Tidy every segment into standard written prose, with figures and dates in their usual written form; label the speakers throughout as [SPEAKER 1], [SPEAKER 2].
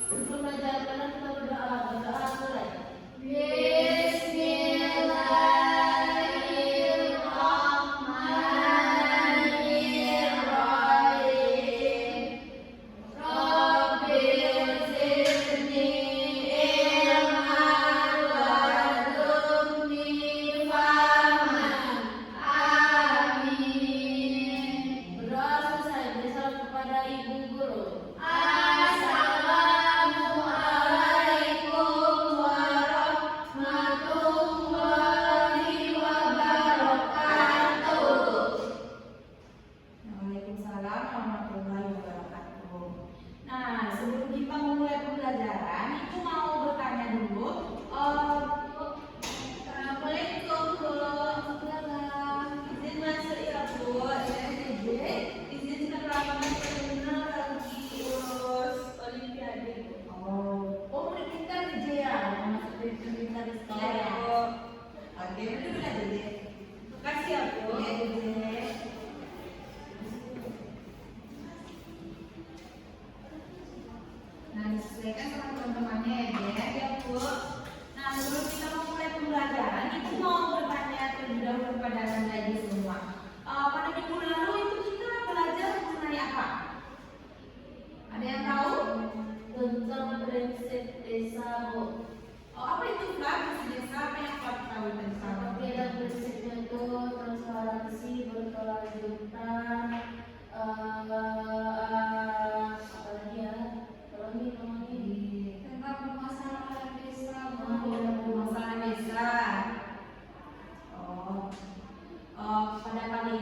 [SPEAKER 1] Sebelum belajar kita berdoa mulai. Bismillah.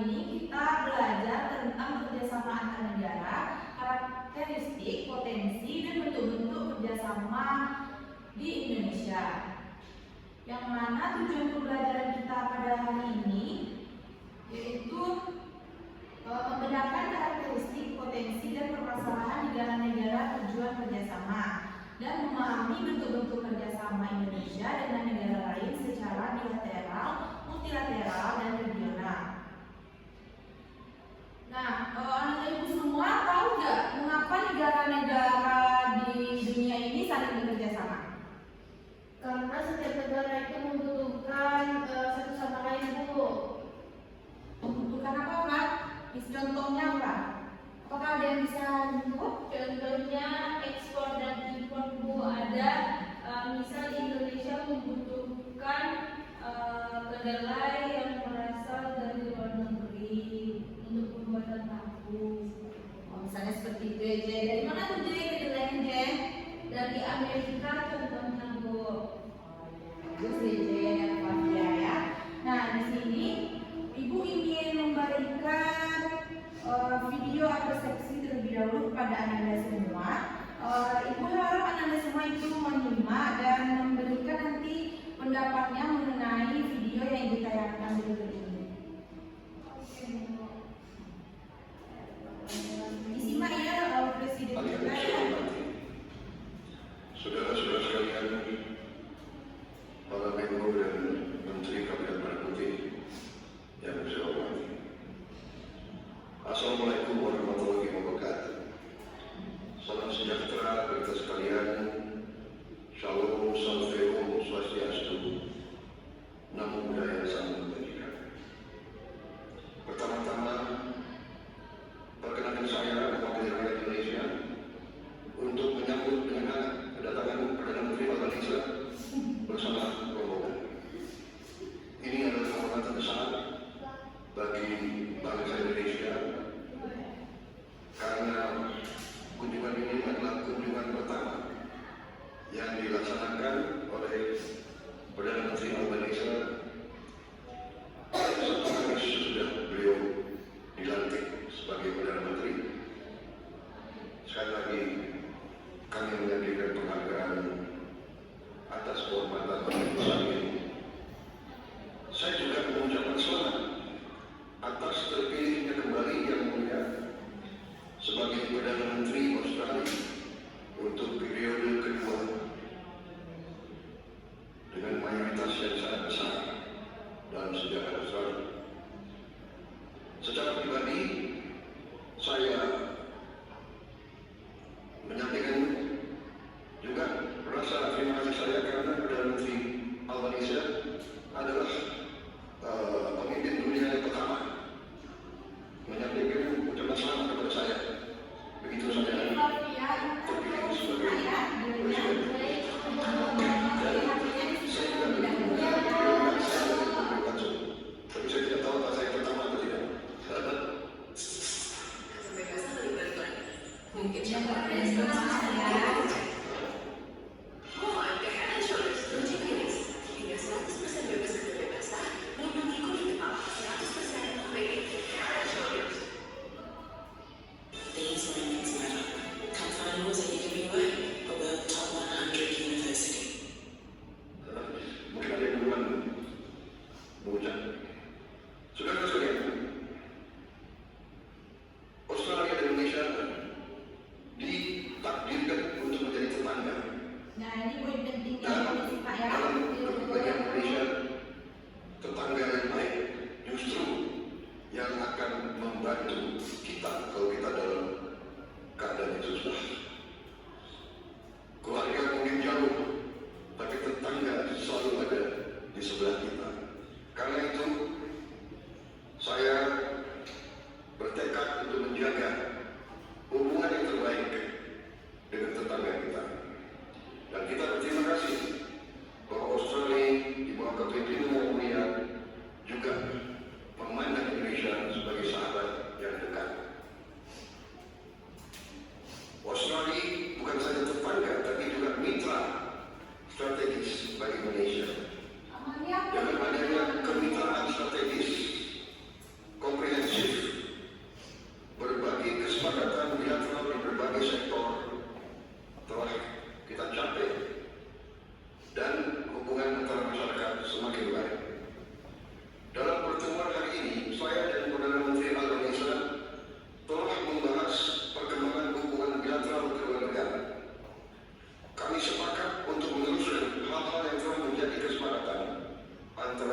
[SPEAKER 1] ini kita belajar tentang kerjasama antar negara, karakteristik, potensi, dan bentuk-bentuk kerjasama di Indonesia. Yang mana tujuan pembelajaran kita pada hari ini yaitu membedakan karakteristik, potensi, dan permasalahan negara-negara tujuan kerjasama dan memahami bentuk-bentuk kerjasama Indonesia dengan negara lain secara bilateral, multilateral, dan regional. Nah, anak ibu semua tahu nggak mengapa negara-negara di dunia ini saling bekerja sama?
[SPEAKER 2] Karena setiap negara itu membutuhkan satu sama lain, Bu.
[SPEAKER 1] Membutuhkan apa, Pak? Contohnya apa? Apakah ada yang bisa disebut?
[SPEAKER 2] Contohnya ekspor dan impor, Bu. Ada misal Indonesia membutuhkan kedelai yang berasal dari luar negeri untuk pembuatan tahu.
[SPEAKER 1] Misalnya seperti itu ya, Jen. Dari mana tuh kedelainya, Jen?
[SPEAKER 2] Dari Amerika contohnya, Bu.
[SPEAKER 1] Bagus ya, Jen, Flavia ya. Nah, di sini Ibu ingin memberikan video atau seksi terlebih dahulu kepada Anda semua. Ibu harap Anda semua itu menyimak dan memberikan nanti pendapatnya mengenai video yang ditayangkan berikut ini. Disimak ya, Presiden kita ya.
[SPEAKER 3] Saudara-saudara sekalian, para Menko dan Menteri Kabinet Merah Putih yang saya hormati. Assalamualaikum warahmatullahi wabarakatuh. Salam sejahtera bagi kita sekalian. Shalom, salam, swastiastu, namo buddhaya, salam kebajikan. Pertama-tama, perkenankan saya mewakili rakyat Indonesia untuk menyambut dengan hangat kedatangan Perdana Menteri Malaysia bersama rombongan. Ini adalah kehormatan besar bagi bangsa Indonesia karena kunjungan ini adalah kunjungan pertama yang dilaksanakan oleh Perdana Menteri Malaysia satu hari sesudah beliau dilantik sebagai Perdana Menteri. Sekali lagi kami menyampaikan penghargaan atas kehormatan besar ini. Saya juga mengucapkan selamat atas terpilihnya kembali Yang Mulia sebagai Perdana Menteri Australia untuk periode kedua dengan mayoritas yang sangat besar dalam sejarah Australia. Secara pribadi, saya menyampaikan juga rasa terima kasih saya karena Perdana Menteri Albanese adalah pemimpin dunia yang pertama menyampaikan ucapan selamat kepada saya. Begitu saya terpilih sebagai presiden. Dan saya juga berterima kasih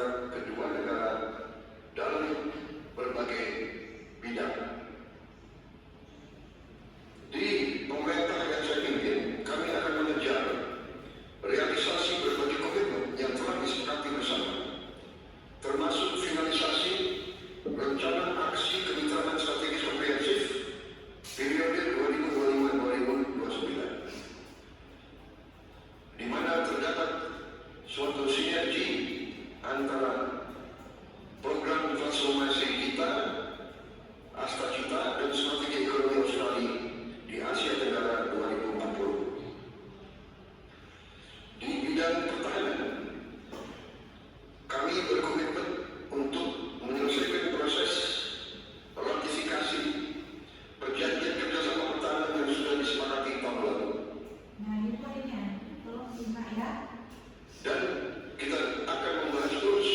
[SPEAKER 3] antara kedua negara dalam berbagai bidang. Di pemerintah yang saya pimpin, kami akan mengejar realisasi berbagai komitmen yang telah disepakati bersama, termasuk finalisasi rencana aksi kemitraan strategis komprehensif periode 2025-2029, di mana terdapat suatu sinergi antara program transformasi kita, Astacita, dan strategi ekonomi Australia di Asia Tenggara 2040. Di bidang pertahanan, kami berkomitmen untuk menyelesaikan proses ratifikasi perjanjian kerjasama pertahanan yang sudah disepakati tahun lalu.
[SPEAKER 1] Nah, ini poinnya. Tolong simak ya.
[SPEAKER 3] Dan kita akan membahas terus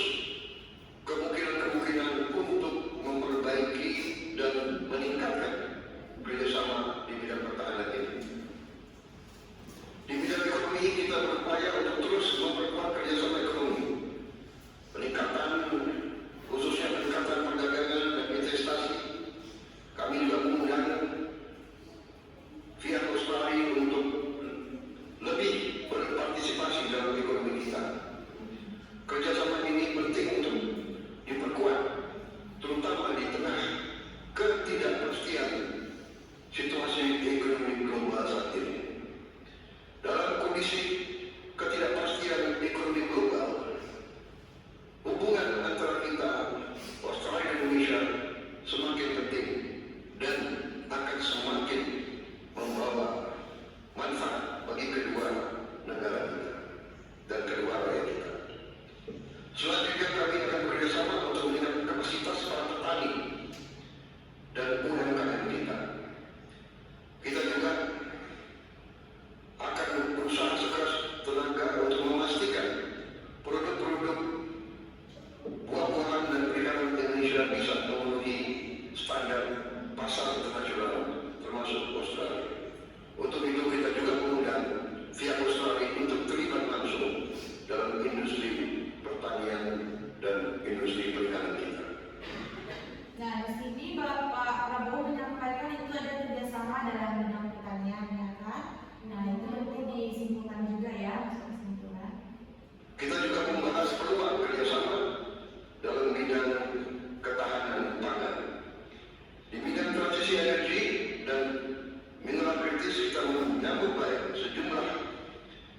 [SPEAKER 3] kemungkinan-kemungkinan untuk memperbaiki dan meningkatkan kerjasama di bidang pertahanan ini. Di bidang ekonomi, kita berupaya untuk terus memperkuat kerjasama ekonomi, peningkatan, khususnya peningkatan perdagangan dan investasi. Kami juga mengundang pihak Australia untuk lebih berpartisipasi dalam ekonomi kita. Kerjasama ini penting untuk diperkuat, terutama di tengah ketidakpastian situasi ekonomi global saat ini. Dalam kondisi ketidakpastian ekonomi global, hubungan antara kita, Australia dan Indonesia, semakin penting dan akan semakin membawa manfaat bagi kedua negara kita dan kedua rakyat kita. Selanjutnya kami akan bekerjasama untuk meningkatkan kapasitas para petani dan UMKM kita. Kita juga akan berusaha sekeras tenaga untuk memastikan produk-produk buah-buahan dan perikanan Indonesia bisa memenuhi standar pasar internasional termasuk Australia. Untuk itu kita juga mengundang pihak Australia untuk terlibat langsung dalam industri pertanian dan industri perikanan kita.
[SPEAKER 1] Nah, di sini Bapak Prabowo menyampaikan itu ada kerjasama dalam bidang pertanian, ya kan? Nah, itu nanti disimpulkan juga ya, masuk kesimpulan.
[SPEAKER 3] Kita juga membahas peluang kerjasama dalam bidang ketahanan pangan. Di bidang transisi energi dan mineral kritis, kita menyambut baik sejumlah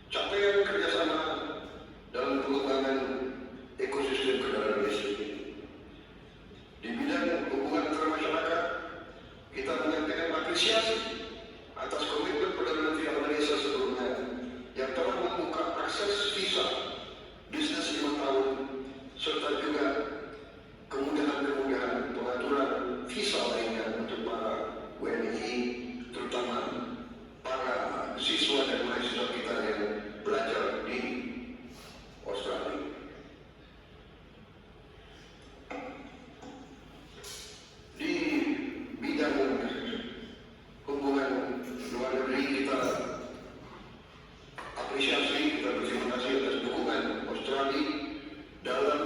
[SPEAKER 3] capaian kerjasama dalam pengembangan ekosistem kendaraan listrik. Di bidang hubungan antar masyarakat, kita menyampaikan apresiasi atas komitmen Perdana Menteri Malaysia sebelumnya yang telah membuka akses visa bisnis 5 tahun serta juga kemudahan-kemudahan pengaturan visa lainnya untuk para WNI, terutama para siswa dan mahasiswa kita yang belajar di Australia. Di bidang hubungan luar negeri, kita apresiasi, kita berterima kasih atas dukungan Australia dalam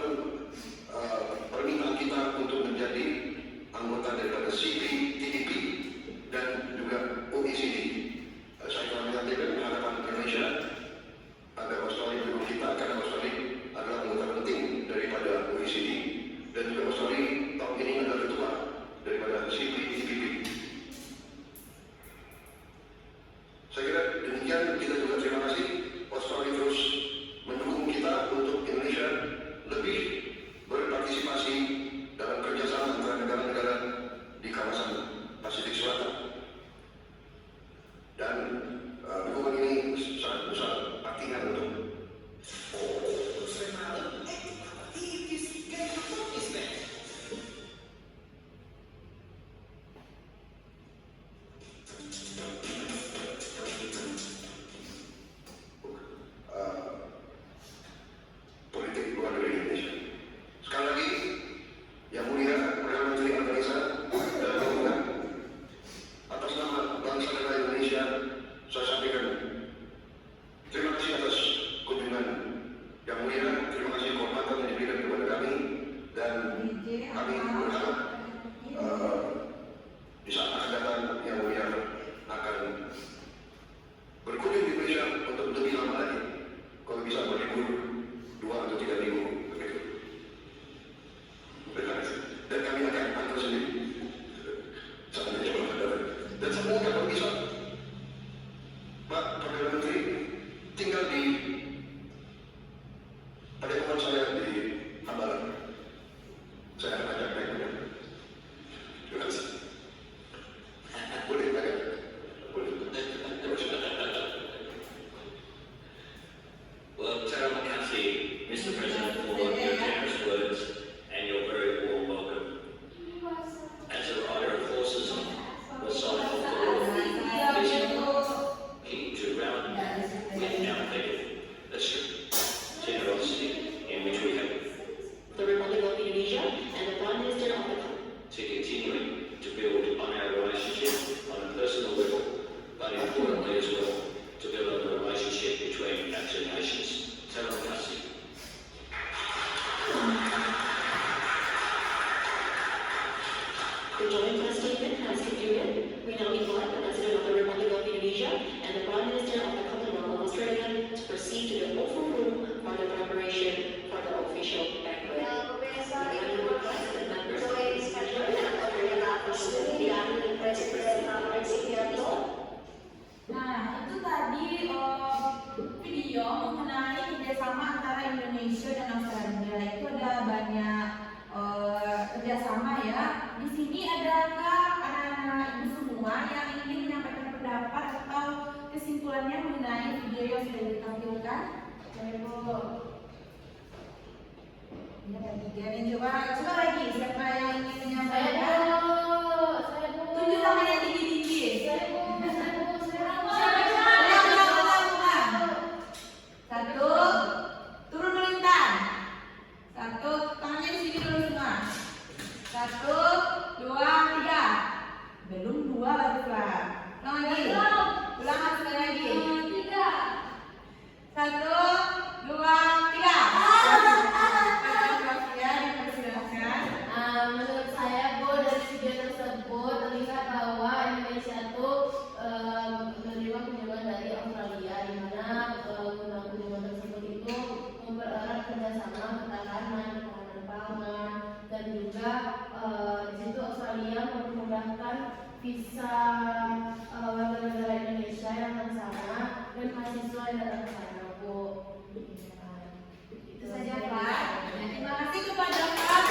[SPEAKER 1] Ini ada 3 nih, coba lagi siapa yang ingin
[SPEAKER 2] Saya
[SPEAKER 1] menyampaikan?
[SPEAKER 2] Bu.
[SPEAKER 1] Tunjuk tangan yang tinggi-tinggi.
[SPEAKER 2] Saya Bu.
[SPEAKER 1] Satu, turun melintang. Satu, tangannya di sini dulu semua. 1, 2, 3. Belum 2 baru kelar. Ulang lagi. Ulang sekali lagi. 1, 2, 3. Dipersilakan.
[SPEAKER 2] Menurut saya Bu, dari video tersebut terlihat bahwa Indonesia itu menerima kunjungan dari Australia, di mana kunjungan tersebut itu mempererat kerjasama ketahanan pangan, dan juga di situ Australia memudahkan visa warga negara Indonesia yang datang ke sana dan mahasiswa yang datang ke sana, Bu.
[SPEAKER 1] Itu saja Pak. Terima kasih kepada Pak.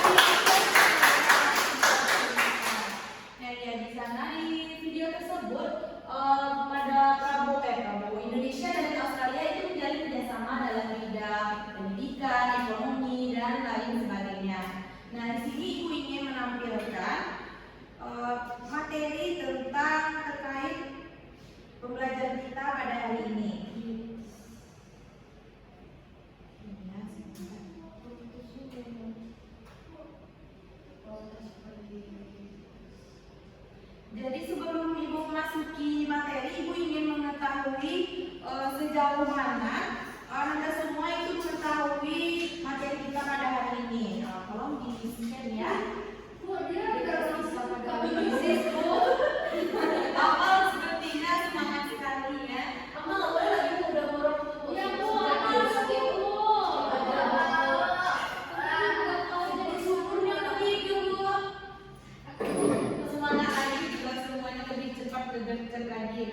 [SPEAKER 1] Nah ya, di sana di video tersebut pada Prabowo Indonesia dan Australia itu menjalin kerjasama dalam bidang pendidikan, ekonomi dan lain sebagainya. Nah di sini Ibu ingin menampilkan materi tentang terkait pembelajaran kita pada hari ini. Jadi sebelum Ibu memasuki materi, Ibu ingin mengetahui sejauh mana Anda semua itu mengetahui materi kita pada hari ini. Tolong di-share ya.
[SPEAKER 2] Bu, dia ada
[SPEAKER 1] Bisnis Bu. Awal sepertinya semangat sekali ya.
[SPEAKER 2] Mama nggak boleh lagi udah borok tuh.
[SPEAKER 4] Ya Bu, apa harus gitu?
[SPEAKER 1] Jadi syukurnya begitu Bu. Semangat lagi juga semuanya lebih cepat lagi.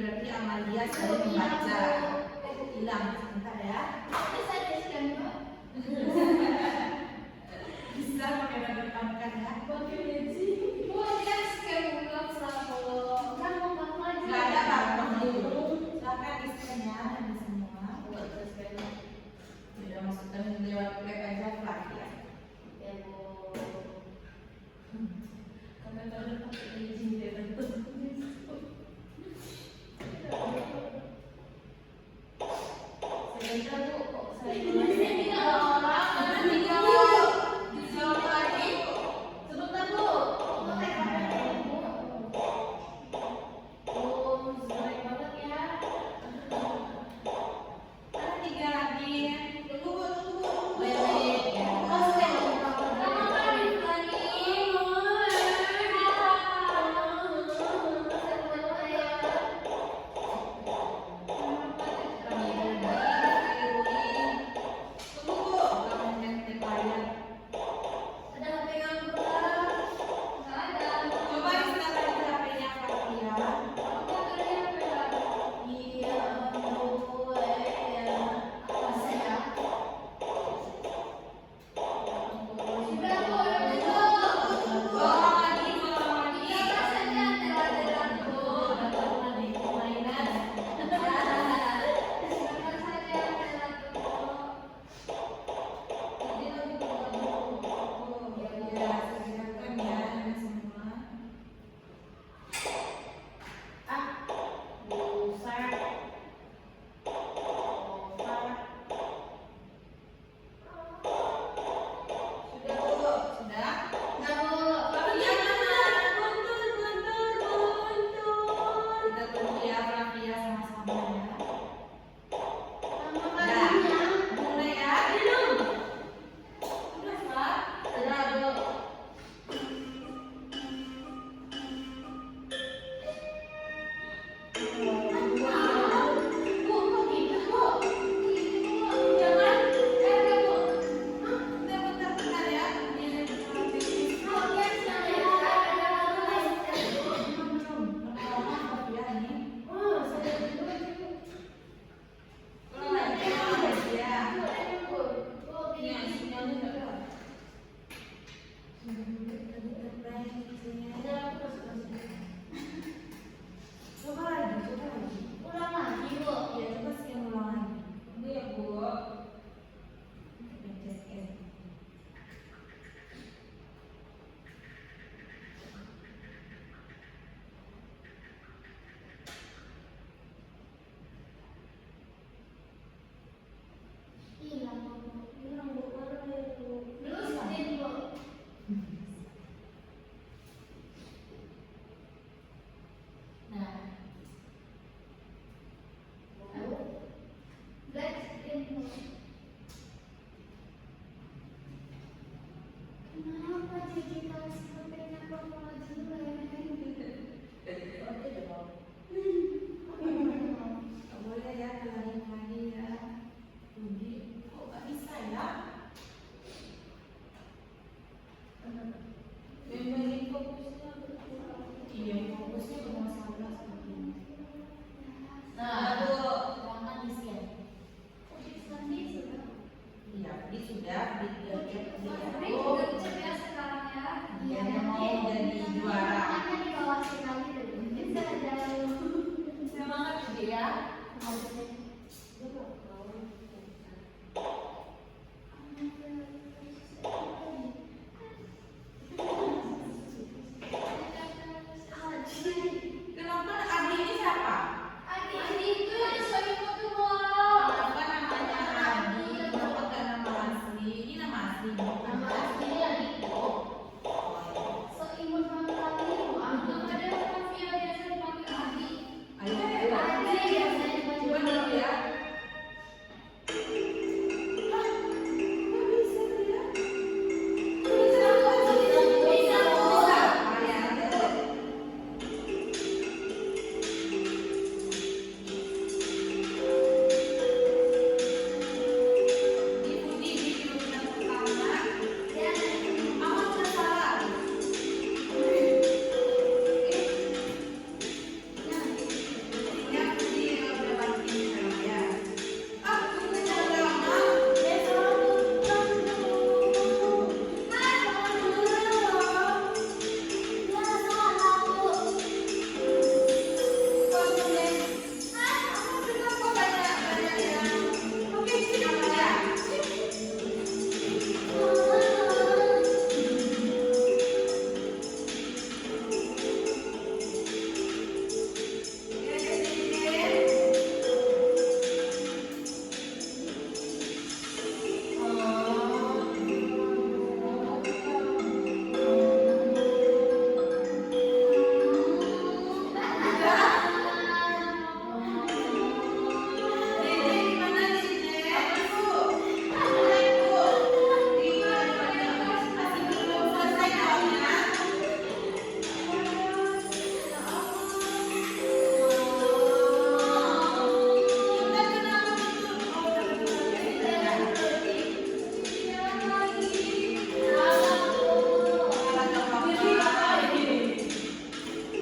[SPEAKER 4] Kenapa jadi tahu sepertinya Papua juga ya?
[SPEAKER 1] Oke dong. Nggak boleh ya kelarin lagi ya. Budi, kok nggak bisa ya? Memang fokusnya berkurang. Iya, fokusnya bermasalah seperti ini.
[SPEAKER 2] Nah,
[SPEAKER 1] Aduh.
[SPEAKER 2] jangan disian.
[SPEAKER 1] Iya, dia sudah
[SPEAKER 4] Tapi juga cek ya sekarang ya.
[SPEAKER 1] Dia mau jadi juara.
[SPEAKER 4] Makanya di bawah sekali dulu. Bisa jauh.
[SPEAKER 2] Semangat juga ya.
[SPEAKER 1] Kenapa Adi ini siapa?
[SPEAKER 4] Adi itu yang suami foto
[SPEAKER 1] Kenapa namanya Adi? Kenapa nggak nama asli? Ini nama asli.
[SPEAKER 2] Nama aslinya Diko.
[SPEAKER 4] seimun sama kami. Aku ada mafia biasa dipanggil Adi.
[SPEAKER 1] Ayo,
[SPEAKER 4] Adi biasanya dipanggil
[SPEAKER 1] coba dulu ya. Hah? Nggak bisa dia? Bisa kok, bisa. Ah, ya, ada. Ibu di video yang pertama, Amat udah salah. Ya, Budi udah bantuin saya. Ah, Budi udah lama. Kok boleh? Kok banyak yang. Oke, siapa ya?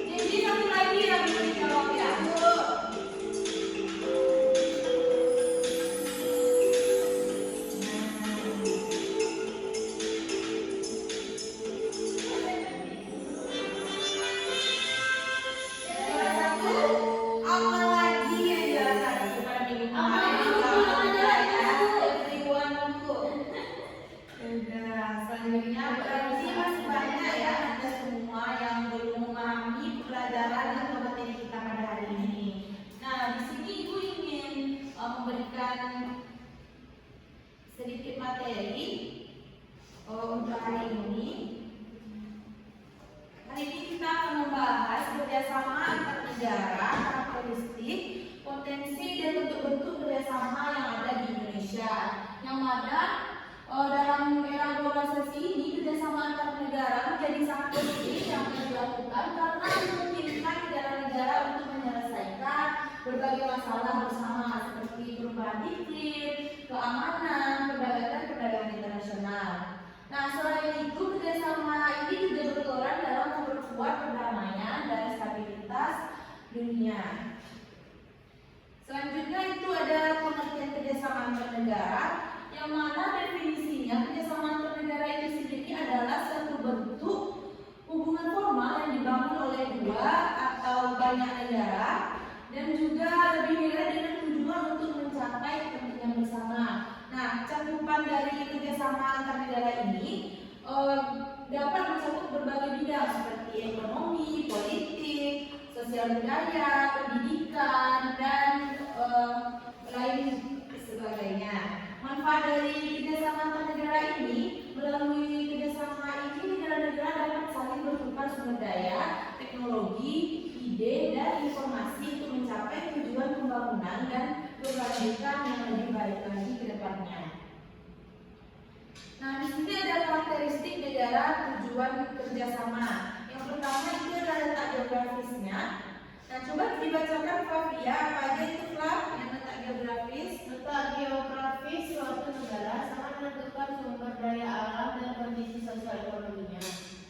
[SPEAKER 1] Jadi satu lagi yang belum dijawab ya. Apa lagi yang jelaskan kepada minggu kemarin? Everyone dulu. Udah, selanjutnya berarti masih banyak ya Anda semua yang belum memahami pelajaran atau materi kita pada hari ini. Nah, di sini Ibu ingin memberikan sedikit materi untuk hari ini. Hari ini kita akan membahas kerjasama antar negara, karakteristik, potensi dan bentuk-bentuk kerjasama yang ada di Indonesia. Yang mana dalam era globalisasi ini kerjasama antar negara menjadi sangat penting yang harus dilakukan karena memungkinkan negara-negara untuk menyelesaikan berbagai masalah bersama seperti perubahan iklim, keamanan, perdagangan internasional. Nah, selain itu kerjasama ini juga berperan dalam memperkuat perdamaian dan stabilitas dunia. Selanjutnya itu ada pengertian kerjasama antar negara, yang mana definisinya kerjasama antar negara itu sendiri adalah satu bentuk hubungan formal yang dibangun oleh dua atau banyak negara dan juga lebih nilai dengan tujuan untuk mencapai kepentingan bersama. Nah, cakupan dari kerjasama antar negara ini dapat mencakup berbagai bidang seperti ekonomi, politik, sosial budaya, pendidikan, dan lain sebagainya. Manfaat dari kerjasama antar negara ini, melalui kerjasama ini negara-negara dapat saling bertukar sumber daya, teknologi, ide, dan informasi untuk mencapai tujuan pembangunan dan keberlanjutan yang lebih baik lagi ke depannya. Nah, di sini ada karakteristik negara negara tujuan kerjasama. Yang pertama itu adalah letak geografisnya. Nah, coba dibacakan Flavia, apa aja itu Flav yang letak geografis?
[SPEAKER 2] Letak geografis suatu negara sangat menentukan sumber daya alam dan kondisi sosial ekonominya.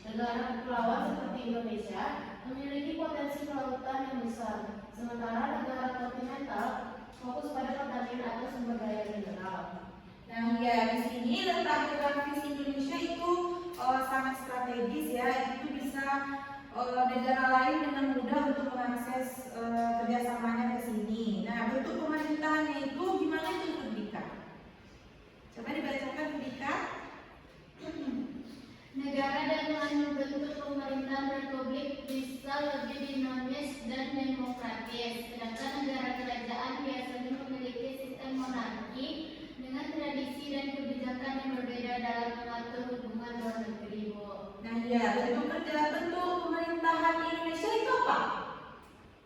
[SPEAKER 2] Negara kepulauan seperti Indonesia memiliki potensi kelautan yang besar, sementara negara kontinental fokus pada pertanian atau sumber daya mineral.
[SPEAKER 1] Nah, ya di sini letak geografis Indonesia itu sangat strategis ya. Itu bisa negara lain dengan mudah untuk mengakses kerjasamanya ke sini. Nah, bentuk pemerintahannya itu gimana itu Fudika? Coba dibacakan Fudika.
[SPEAKER 4] Negara dengan bentuk pemerintahan republik bisa lebih dinamis dan demokratis, sedangkan negara kerajaan biasanya memiliki sistem monarki dengan tradisi dan kebijakan yang berbeda dalam mengatur hubungan luar negeri, Bu.
[SPEAKER 1] Nah, ya bentuk pemerintahan Indonesia itu apa?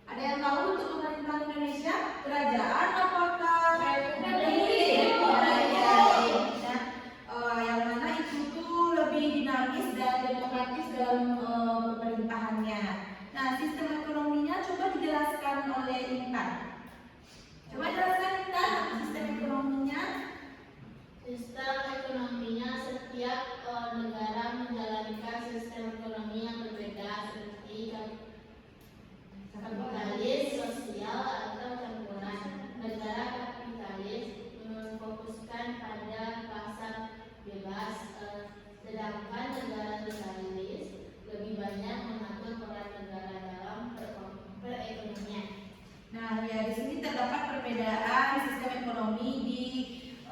[SPEAKER 1] Ada yang tahu bentuk pemerintahan Indonesia? Kerajaan apakah republik? Nah, yang mana itu tuh lebih dinamis dan demokratis dalam pemerintahannya. Nah, sistem ekonominya coba dijelaskan oleh Intan. Coba jelaskan Intan, sistem ekonominya.
[SPEAKER 2] Sistem ekonominya setiap negara menjalankan sistem ekonomi yang berbeda seperti kapitalis, sosial, atau campuran. Negara kapitalis memfokuskan pada pasar bebas, sedangkan negara sosialis lebih banyak mengatur peran negara dalam perekonomian.
[SPEAKER 1] Nah, ya di sini terdapat perbedaan sistem ekonomi di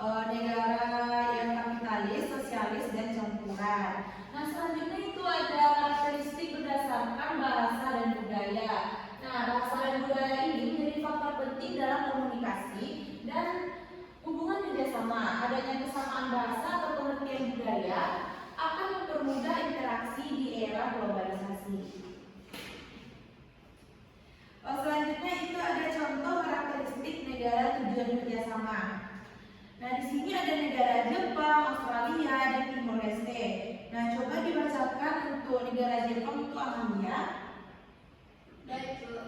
[SPEAKER 1] negara yang kapitalis, sosialis, dan campuran. Nah, selanjutnya itu ada karakteristik berdasarkan bahasa dan budaya. Nah, bahasa dan budaya ini menjadi faktor penting dalam komunikasi dan hubungan kerjasama. Adanya kesamaan bahasa atau pengertian budaya akan mempermudah interaksi di era globalisasi. Selanjutnya itu ada contoh karakteristik negara tujuan kerjasama. Nah, di sini ada negara Jepang, Australia, dan Timor Leste. Nah, coba dibacakan untuk negara Jepang itu Amalia.
[SPEAKER 4] Baik, Bu.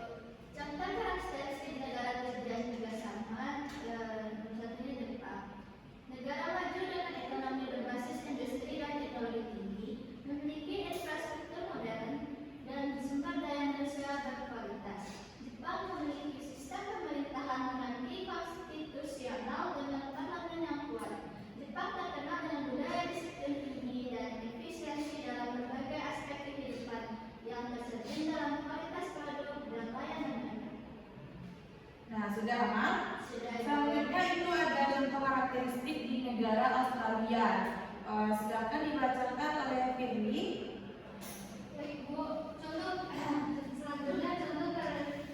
[SPEAKER 4] Contoh karakteristik negara tujuan kerjasama satunya Jepang. Negara maju dengan ekonomi berbasis industri dan teknologi tinggi, memiliki infrastruktur modern dan sumber daya manusia berkualitas. Jepang memiliki sistem pemerintahan monarki konstitusional dengan parlemen yang kuat. Jepang terkenal dengan budaya disiplin tinggi dan efisiensi dalam berbagai aspek kehidupan yang tercermin dalam kualitas produk dan layanan.
[SPEAKER 1] Nah, sudah aman?
[SPEAKER 4] Sudah.
[SPEAKER 1] Selanjutnya itu ada contoh karakteristik di negara Australia. Silakan dibacakan oleh Firly.
[SPEAKER 4] Baik, Bu. Selanjutnya contoh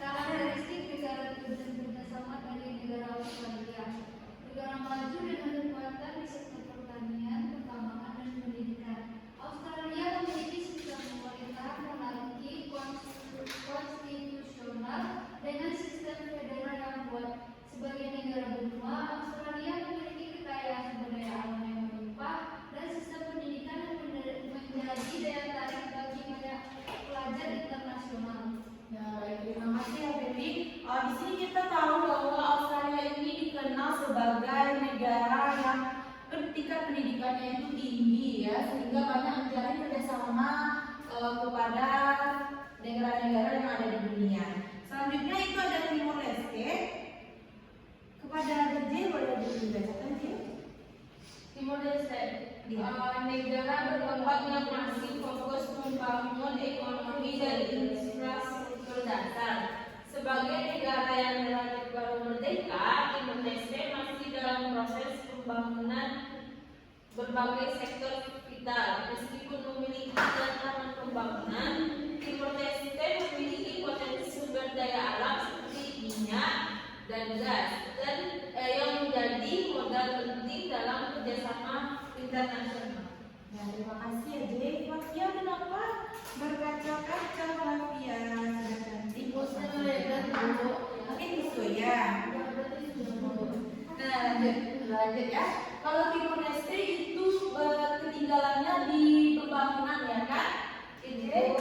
[SPEAKER 4] karakteristik negara tujuan kerjasama dari negara Australia. Negara maju dengan kekuatan di sektor pertanian, pertambangan, dan pendidikan. Australia memiliki sistem pemerintahan monarki konstitusional dengan sistem federal yang kuat. Sebagai negara benua, Australia memiliki kekayaan sumber daya alam yang melimpah dan sistem pendidikan yang menjadi daya tarik bagi banyak pelajar internasional.
[SPEAKER 1] Ya, baik, terima kasih ya Firly. Di sini kita tahu bahwa Australia ini dikenal sebagai negara yang tingkat pendidikannya itu tinggi ya, sehingga banyak menjalin kerjasama kepada negara-negara yang ada di dunia. Selanjutnya itu ada Timor Leste. Kepada DJ boleh dibacakan Jil?
[SPEAKER 2] Timor Leste, negara berkembang yang masih fokus membangun ekonomi dan infrastruktur dasar. Sebagai negara yang relatif baru merdeka, Timor Leste masih dalam proses pembangunan berbagai sektor vital. Meskipun memiliki tantangan pembangunan, Timor Leste memiliki potensi sumber daya alam seperti minyak dan gas, dan yang menjadi modal penting dalam kerjasama internasional.
[SPEAKER 1] Ya, terima kasih ya Jay. Flavia kenapa berkaca-kaca Flavia? Sudah cantik. Oke, tisu ya. Nah, lanjut ya. Kalau Timor Leste itu ketinggalannya di di pembangunan ya kan? Ide.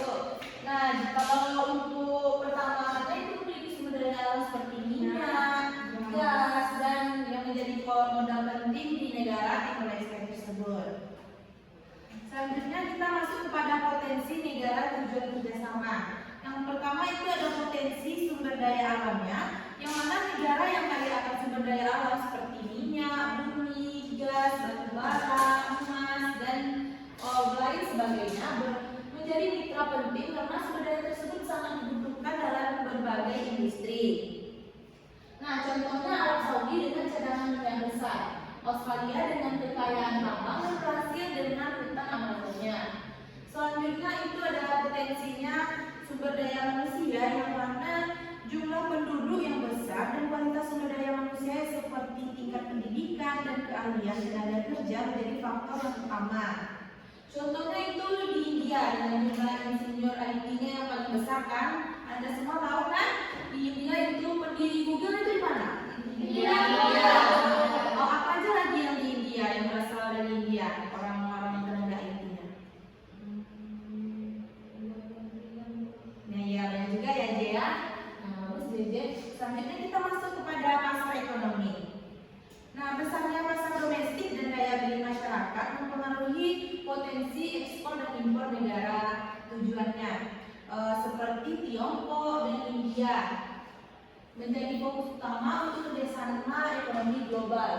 [SPEAKER 1] Nah, kalau untuk pertambangan itu memiliki sumber daya alam seperti minyak, gas, dan yang menjadi modal penting di negara Timor Leste tersebut. Selanjutnya kita masuk kepada potensi negara tujuan kerjasama. Yang pertama itu ada potensi sumber daya alamnya, yang mana negara yang kaya akan sumber daya alam seperti minyak, bumi, gas, batu bara, emas, dan lain sebagainya menjadi mitra penting karena sumber daya tersebut sangat dibutuhkan dalam berbagai industri. Nah, contohnya Arab Saudi dengan cadangan minyak besar, Australia dengan kekayaan tambang, dan Brasil dengan hutan Amazonia. Selanjutnya itu ada potensinya sumber daya manusia yang mana jumlah penduduk yang besar dan kualitas sumber daya manusia seperti tingkat pendidikan dan keahlian tenaga kerja menjadi faktor yang utama. Contohnya itu di India dengan jumlah insinyur IT-nya yang paling besar kan? Anda semua tahu kan? Di India itu pendiri Google itu di mana?
[SPEAKER 2] India.
[SPEAKER 1] Oh, apa aja lagi yang di India yang berasal dari India? Orang-orang tenaga IT-nya. Nah, ya banyak juga ya Jaya. Nah, bagus JJ. Selanjutnya kita masuk kepada pasar ekonomi. Nah, besarnya pasar domestik dan daya beli masyarakat mempengaruhi potensi ekspor dan impor negara tujuannya, seperti Tiongkok dan India menjadi fokus utama untuk kerjasama ekonomi global.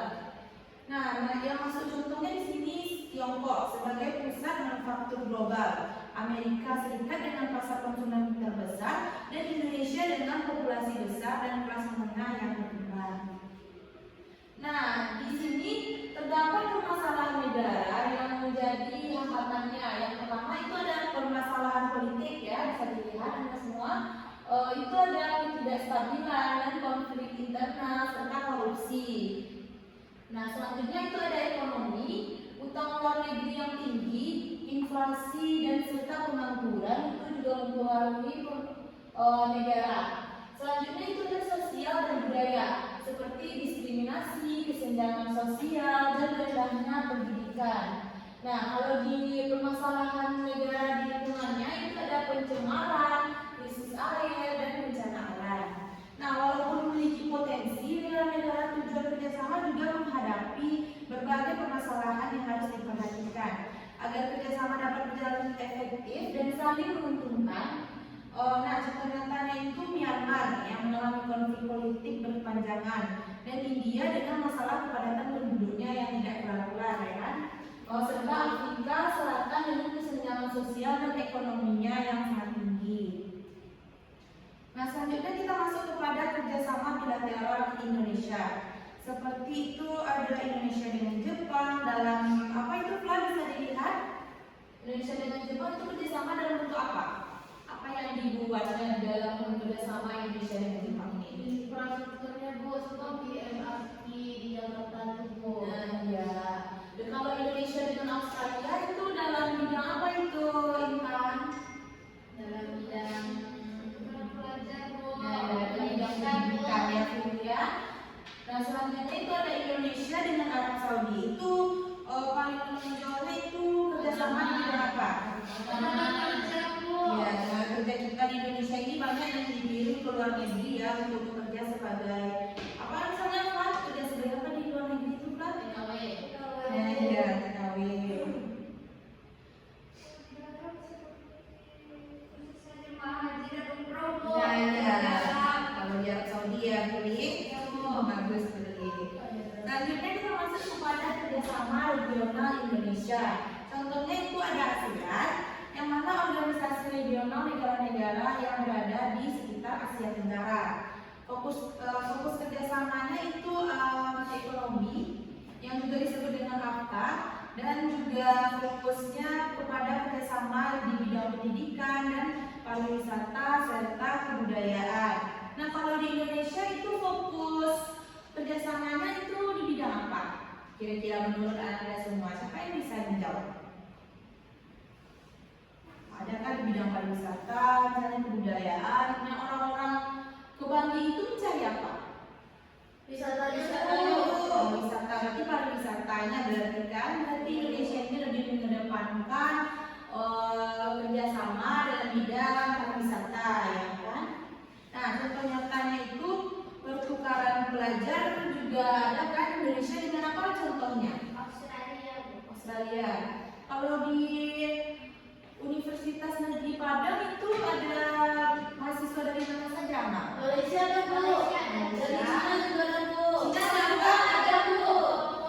[SPEAKER 1] Nah, yang masuk contohnya di sini Tiongkok sebagai pusat manufaktur global, Amerika Serikat dengan pasar konsumen terbesar, dan Indonesia dengan populasi besar dan kelas menengah yang berkembang. Nah, di sini terdapat permasalahan negara yang menjadi hambatannya. Yang pertama itu ada permasalahan politik ya, bisa dilihat Anda semua. Itu ada ketidakstabilan dan konflik internal serta korupsi. Nah, selanjutnya itu ada ekonomi, utang luar negeri yang tinggi, inflasi dan serta pengangguran itu juga mempengaruhi negara. Selanjutnya itu ada sosial dan budaya seperti diskriminasi, kesenjangan sosial, dan rendahnya pendidikan. Nah, kalau di permasalahan negara di lingkungannya itu ada pencemaran, krisis air, dan bencana alam. Nah, walaupun memiliki potensi, negara-negara tujuan kerjasama juga menghadapi berbagai permasalahan yang harus diperhatikan agar kerjasama dapat berjalan efektif dan saling menguntungkan. Nah, contoh nyatanya itu Myanmar yang mengalami konflik politik berkepanjangan, dan India dengan masalah kepadatan penduduknya yang tidak kelar-kelar, ya kan? Serta Afrika Selatan dengan kesenjangan sosial dan ekonominya yang sangat tinggi. Nah, selanjutnya kita masuk kepada kerjasama bilateral Indonesia. Seperti itu ada Indonesia dengan Jepang dalam apa itu Fla bisa dilihat? Indonesia dengan Jepang itu kerjasama dalam bentuk apa? Apa yang dibuatnya dalam kerjasama Indonesia dengan Jepang ini?
[SPEAKER 2] Infrastrukturnya Bu, seperti MRT di Jakarta tuh Bu.
[SPEAKER 1] Nah, ya. Dan kalau Indonesia dengan Australia itu dalam bidang apa itu, Intan?
[SPEAKER 2] Dalam bidang pelajar Bu.
[SPEAKER 1] Nah, dalam bidang pendidikan ya, Bu ya. Nah, selanjutnya itu ada Indonesia dengan Arab Saudi. Itu paling menonjolnya itu kerjasama di bidang apa?
[SPEAKER 2] Tenaga kerja Bu.
[SPEAKER 1] Ya, tenaga kerja kita di Indonesia ini banyak yang dikirim ke luar negeri ya untuk bekerja sebagai apa misalnya Flat? Kerja sebagai apa di luar negeri itu Flat?
[SPEAKER 2] TKW.
[SPEAKER 1] Nah, ya, TKW. Nah, ya, kalau di Arab Saudi ya, Beli. Bagus, Beli. Selanjutnya kita masuk kepada kerjasama regional Indonesia. Contohnya itu ada ASEAN, yang mana organisasi regional negara-negara yang berada di sekitar Asia Tenggara. Fokus kerjasamanya itu ekonomi, yang juga disebut dengan AFTA, dan juga fokusnya kepada kerjasama di bidang pendidikan dan pariwisata serta kebudayaan. Nah, kalau di Indonesia itu fokus kerjasamanya itu di bidang apa? Kira-kira menurut Anda semua, siapa yang bisa menjawab? Ada kan di bidang pariwisata, misalnya kebudayaan. Nah, orang-orang ke Bali itu mencari apa?
[SPEAKER 2] Wisata-wisata.
[SPEAKER 1] Wisata, berarti pariwisatanya berarti kan, berarti Indonesia ini lebih mengedepankan juga ada kan Indonesia dengan apa contohnya?
[SPEAKER 4] Australia, Bu.
[SPEAKER 1] Australia. Kalau di Universitas Negeri Padang itu ada mahasiswa dari mana saja, Mak?
[SPEAKER 2] Malaysia ada Bu.
[SPEAKER 4] Malaysia ada.
[SPEAKER 2] Dari Cina juga ada Bu.
[SPEAKER 1] Cina juga
[SPEAKER 2] ada Bu.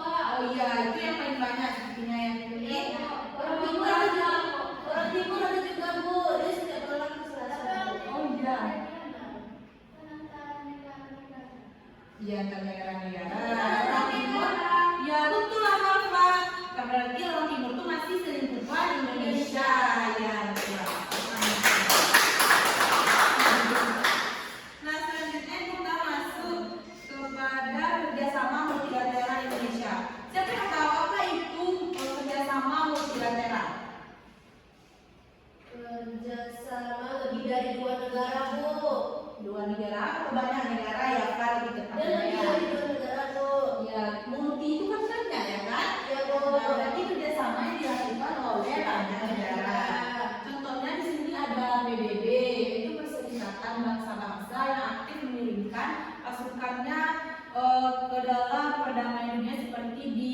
[SPEAKER 1] Oh iya, itu yang paling banyak sepertinya yang pilih.
[SPEAKER 2] Orang Timur ada juga. Orang Timur ada juga Bu. Dia setiap orang ke selatan.
[SPEAKER 1] Oh iya.
[SPEAKER 4] Penantang negara-negara.
[SPEAKER 1] Iya, antar negara-negara. Orang Timur, ya betul lah Alfa. Berarti orang Timur tuh masih selingkuhan Indonesia ya. Betul. Nah selanjutnya kita masuk kepada kerjasama multilateral Indonesia. Siapa yang tahu apa itu kerjasama multilateral?
[SPEAKER 2] Kerjasama lebih dari 2 negara Bu.
[SPEAKER 1] 2 negara atau banyak negara ya kan lebih
[SPEAKER 2] Dan lebih
[SPEAKER 1] tepatnya.
[SPEAKER 2] dari 2 negara Bu.
[SPEAKER 1] Ya multi itu kan banyak ya kan?
[SPEAKER 2] Ya Bu.
[SPEAKER 1] Nah, berarti kerjasama yang dilakukan oleh banyak negara. Contohnya di sini ada PBB, yaitu Perserikatan Bangsa-Bangsa yang aktif mengirimkan pasukannya ke dalam perdamaian dunia seperti di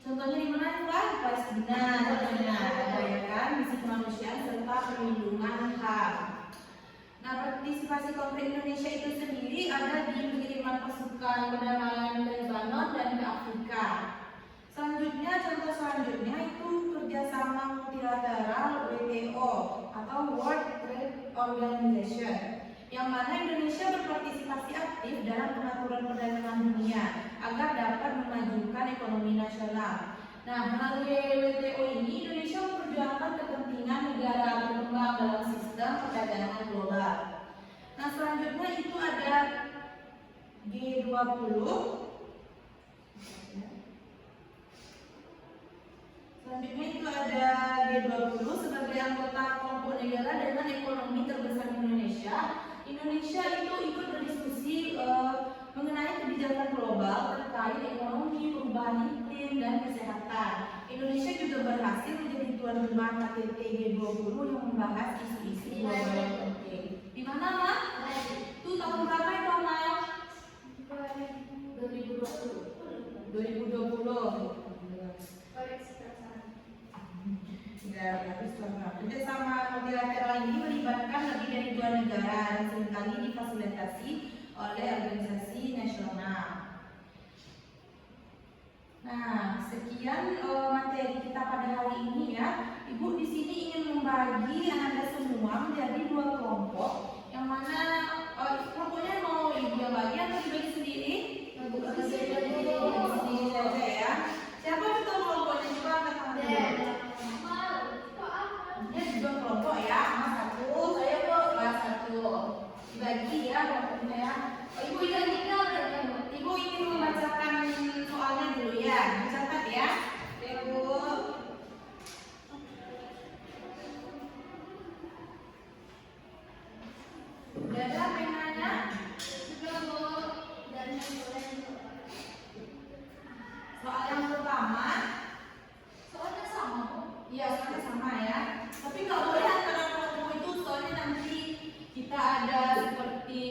[SPEAKER 1] contohnya di mana Pak? Palestina, contohnya ada ya kan misi kemanusiaan serta perlindungan HAM. Nah, partisipasi konkret Indonesia itu sendiri ada di pengiriman pasukan perdamaian ke Lebanon dan ke Afrika. Selanjutnya, contoh selanjutnya itu kerjasama multilateral WTO atau World Trade Organization, yang mana Indonesia berpartisipasi aktif dalam pengaturan perdagangan dunia agar dapat memajukan ekonomi nasional. Nah, melalui WTO ini Indonesia memperjuangkan kepentingan negara berkembang dalam sistem perdagangan global. Nah, selanjutnya itu ada G20. Selanjutnya itu ada G20 sebagai anggota kelompok negara dengan ekonomi terbesar di Indonesia. Indonesia itu ikut berdiskusi mengenai kebijakan global terkait ekonomi, perubahan iklim, dan kesehatan. Indonesia juga berhasil menjadi tuan rumah KTT G20 yang membahas isu-isu global yang penting. Di mana, Mak? Itu tahun berapa itu, Mak?
[SPEAKER 2] 2020.
[SPEAKER 1] 2020. Kerjasama multilateral ini melibatkan lebih dari 2 negara dan seringkali difasilitasi oleh organisasi nasional. Nah, sekian materi kita pada hari ini ya. Ibu di sini ingin membagi Anda semua menjadi 2 kelompok, yang mana kelompoknya mau ibu yang bagi atau dibagi sendiri? Bagi sendiri saja ya. Siapa betul kelompoknya? Coba angkat tangan dulu. Dia juga kelompok ya, Mas 1, saya kelas 1. Dibagi ya kelompoknya ya. Ibu ingin membacakan soalnya dulu ya, dicatat ya. Ibu. Udah ada penanya? Soal yang pertama, soalnya sama kok. Iya, soalnya sama ya. Tapi nggak boleh antara kelompok itu, soalnya nanti kita ada seperti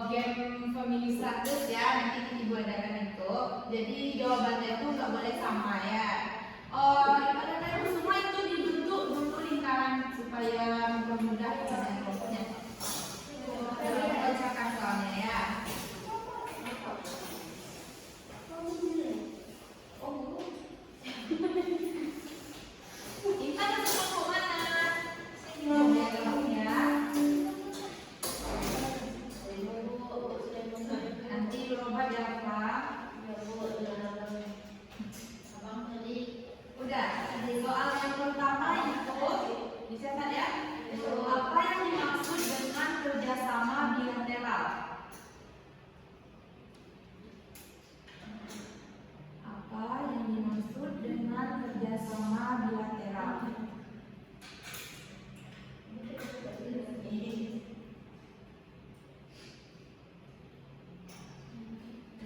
[SPEAKER 1] game family 100 ya, nanti ibu adakan itu. Jadi jawabannya itu nggak boleh sama ya. Pada ibu semua itu dibentuk lingkaran supaya mempermudah pencarian kelompoknya. Jadi bacakan soalnya ya. Intan masuk kelompok mana? Kelompok ya. Nanti berubah berapa? Udah, di soal yang pertama itu dicatat ya. Apa yang dimaksud dengan kerjasama bilateral? Apa yang dimaksud dengan kerjasama bilateral?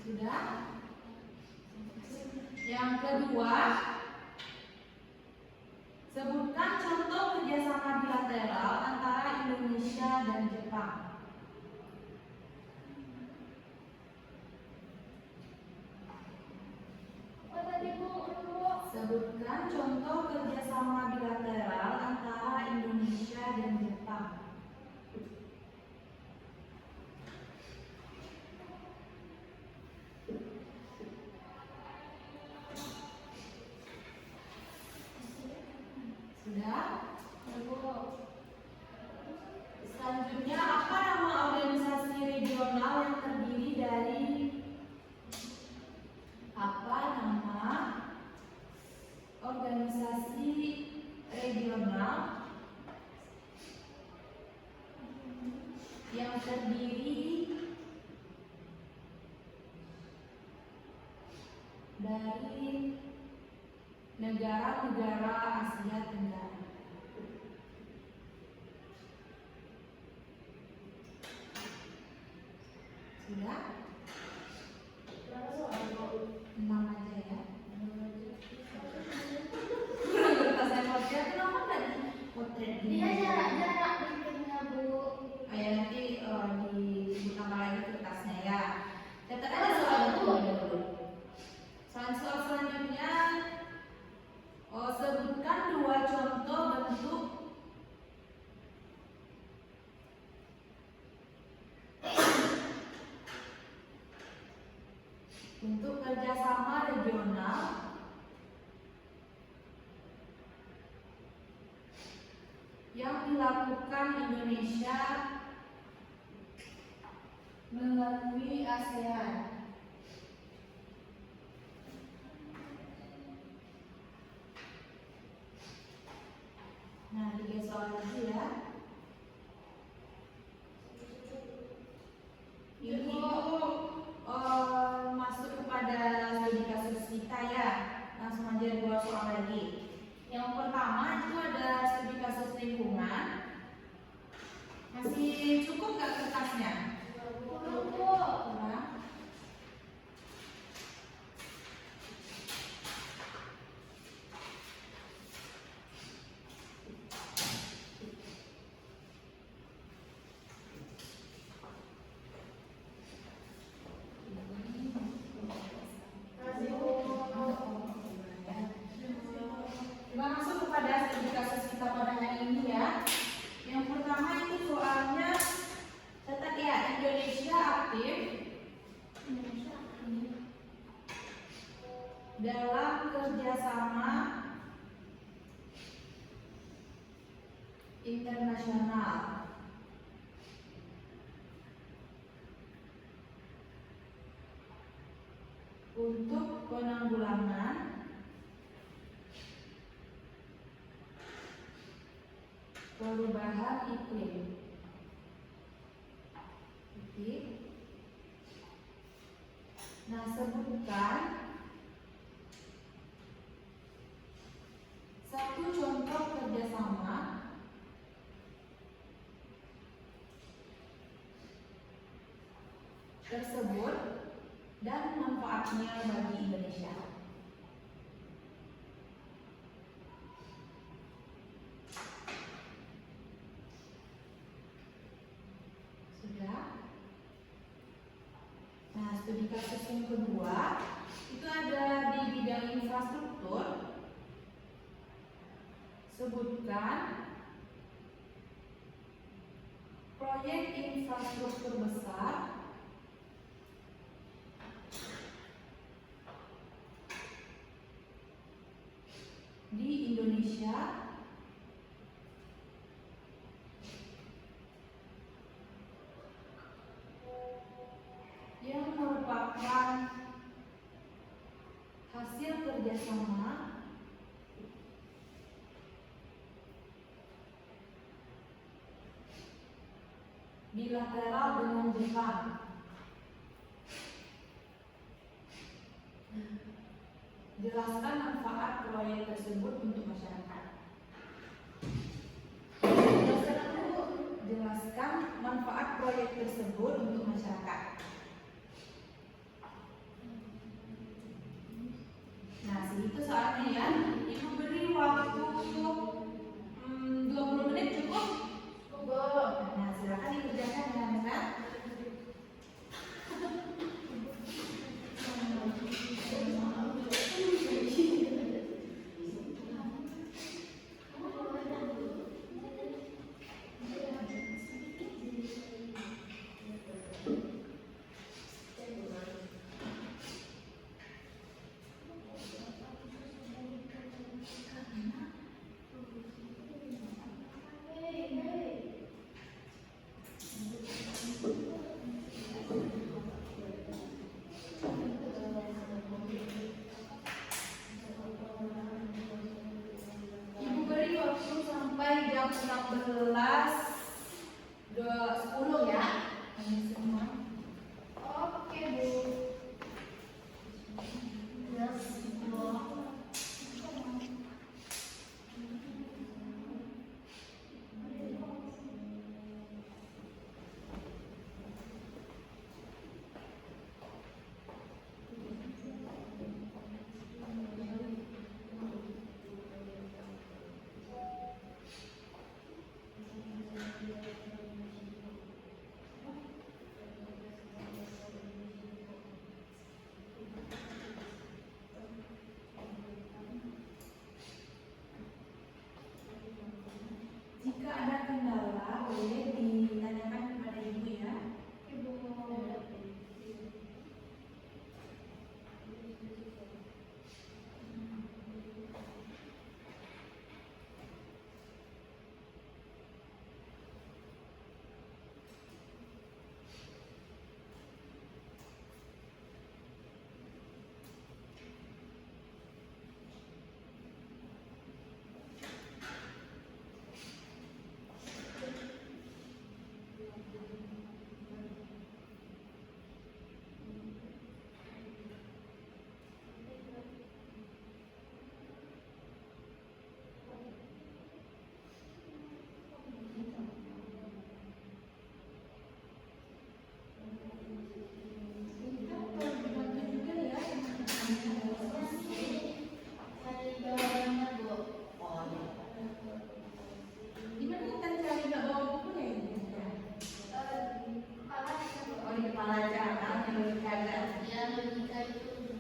[SPEAKER 1] Sudah? Yang kedua, sebutkan contoh kerjasama bilateral antara Indonesia dan Jepang. Sudah? Selanjutnya, apa nama organisasi regional yang terdiri dari organisasi regional yang terdiri dari negara-negara Asia Tenggara? Sudah?
[SPEAKER 2] Berapa soal?
[SPEAKER 1] 6 aja ya. Kertas saya potret, kenapa nggak potret di?
[SPEAKER 4] Dia jarak bikinnya Bu.
[SPEAKER 1] Oh ya, nanti ditambah lagi kertasnya ya. Catat aja
[SPEAKER 2] Oh,
[SPEAKER 1] soal
[SPEAKER 2] satu.
[SPEAKER 1] dulu. Soal selanjutnya, sebutkan 2 contoh bentuk kerjasama regional yang dilakukan Indonesia melalui ASEAN. Nah, 3 soal lagi ya. Ini itu masuk kepada studi kasus kita ya. Langsung aja 2 soal lagi. Yang pertama itu ada studi kasus lingkungan. Masih cukup nggak kertasnya? Kurang. Kita masuk kepada studi kasus kita pada hari ini ya. Yang pertama itu soalnya catat ya, Indonesia aktif dalam kerjasama internasional untuk penanggulangan perubahan iklim. Oke. Nah, sebutkan 1 contoh kerjasama tersebut dan manfaatnya bagi Indonesia. Sudah? Nah, studi kasus yang kedua itu ada di bidang infrastruktur. Sebutkan proyek infrastruktur besar di Indonesia yang merupakan hasil kerjasama bilateral dengan Jepang. Jelaskan manfaat proyek tersebut untuk masyarakat. Jelaskan manfaat proyek tersebut untuk masyarakat. Nah, segitu soalnya ya. Ibu beri waktu 20 menit cukup? Cukup. Nah, silakan dikerjakan ya, Mbak. sampai jam 14.10 ya. Ini semua.
[SPEAKER 4] Oke, Bu.
[SPEAKER 2] Yes, Bu.
[SPEAKER 1] Jika ada kendala boleh ditanyakan kepada ibu ya.
[SPEAKER 4] Ibu.
[SPEAKER 1] Kita perlu dibantu juga ya.
[SPEAKER 2] Cari gambarnya, Bu. Oh, iya.
[SPEAKER 1] Di mana kita cari nggak bawa bukunya ini?
[SPEAKER 4] Kepala aja, Bu.
[SPEAKER 1] Oh di kepala aja, yang logika aja.
[SPEAKER 2] Ya, logika itu dulu.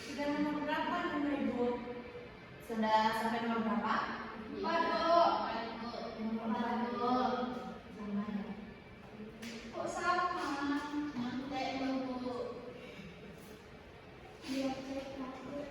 [SPEAKER 1] Sudah nomor berapa nomor ibu? Sudah sampai nomor berapa?
[SPEAKER 4] Empat, Bu.
[SPEAKER 2] Empat, Bu.
[SPEAKER 1] Sama ya.
[SPEAKER 4] Kok sama?
[SPEAKER 2] Nyontek lu, Bu.
[SPEAKER 4] Biar cek aku.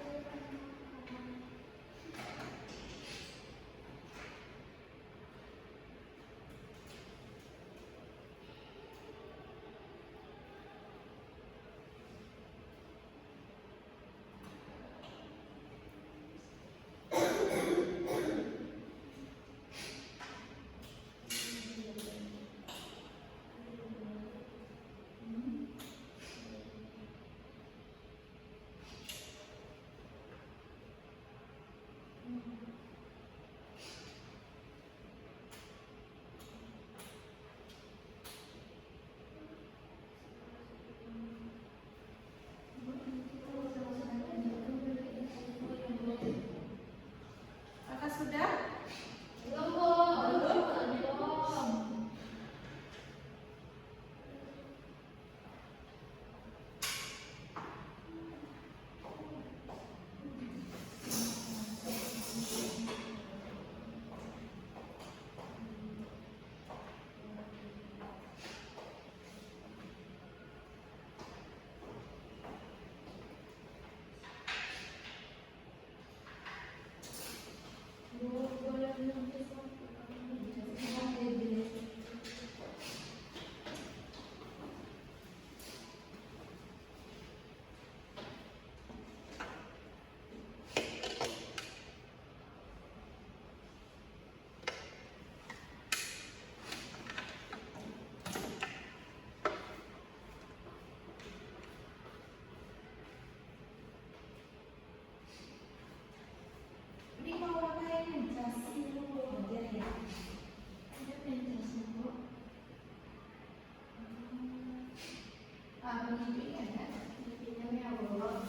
[SPEAKER 1] Pemimpinnya kan?
[SPEAKER 2] Pemimpinnya yang Allah.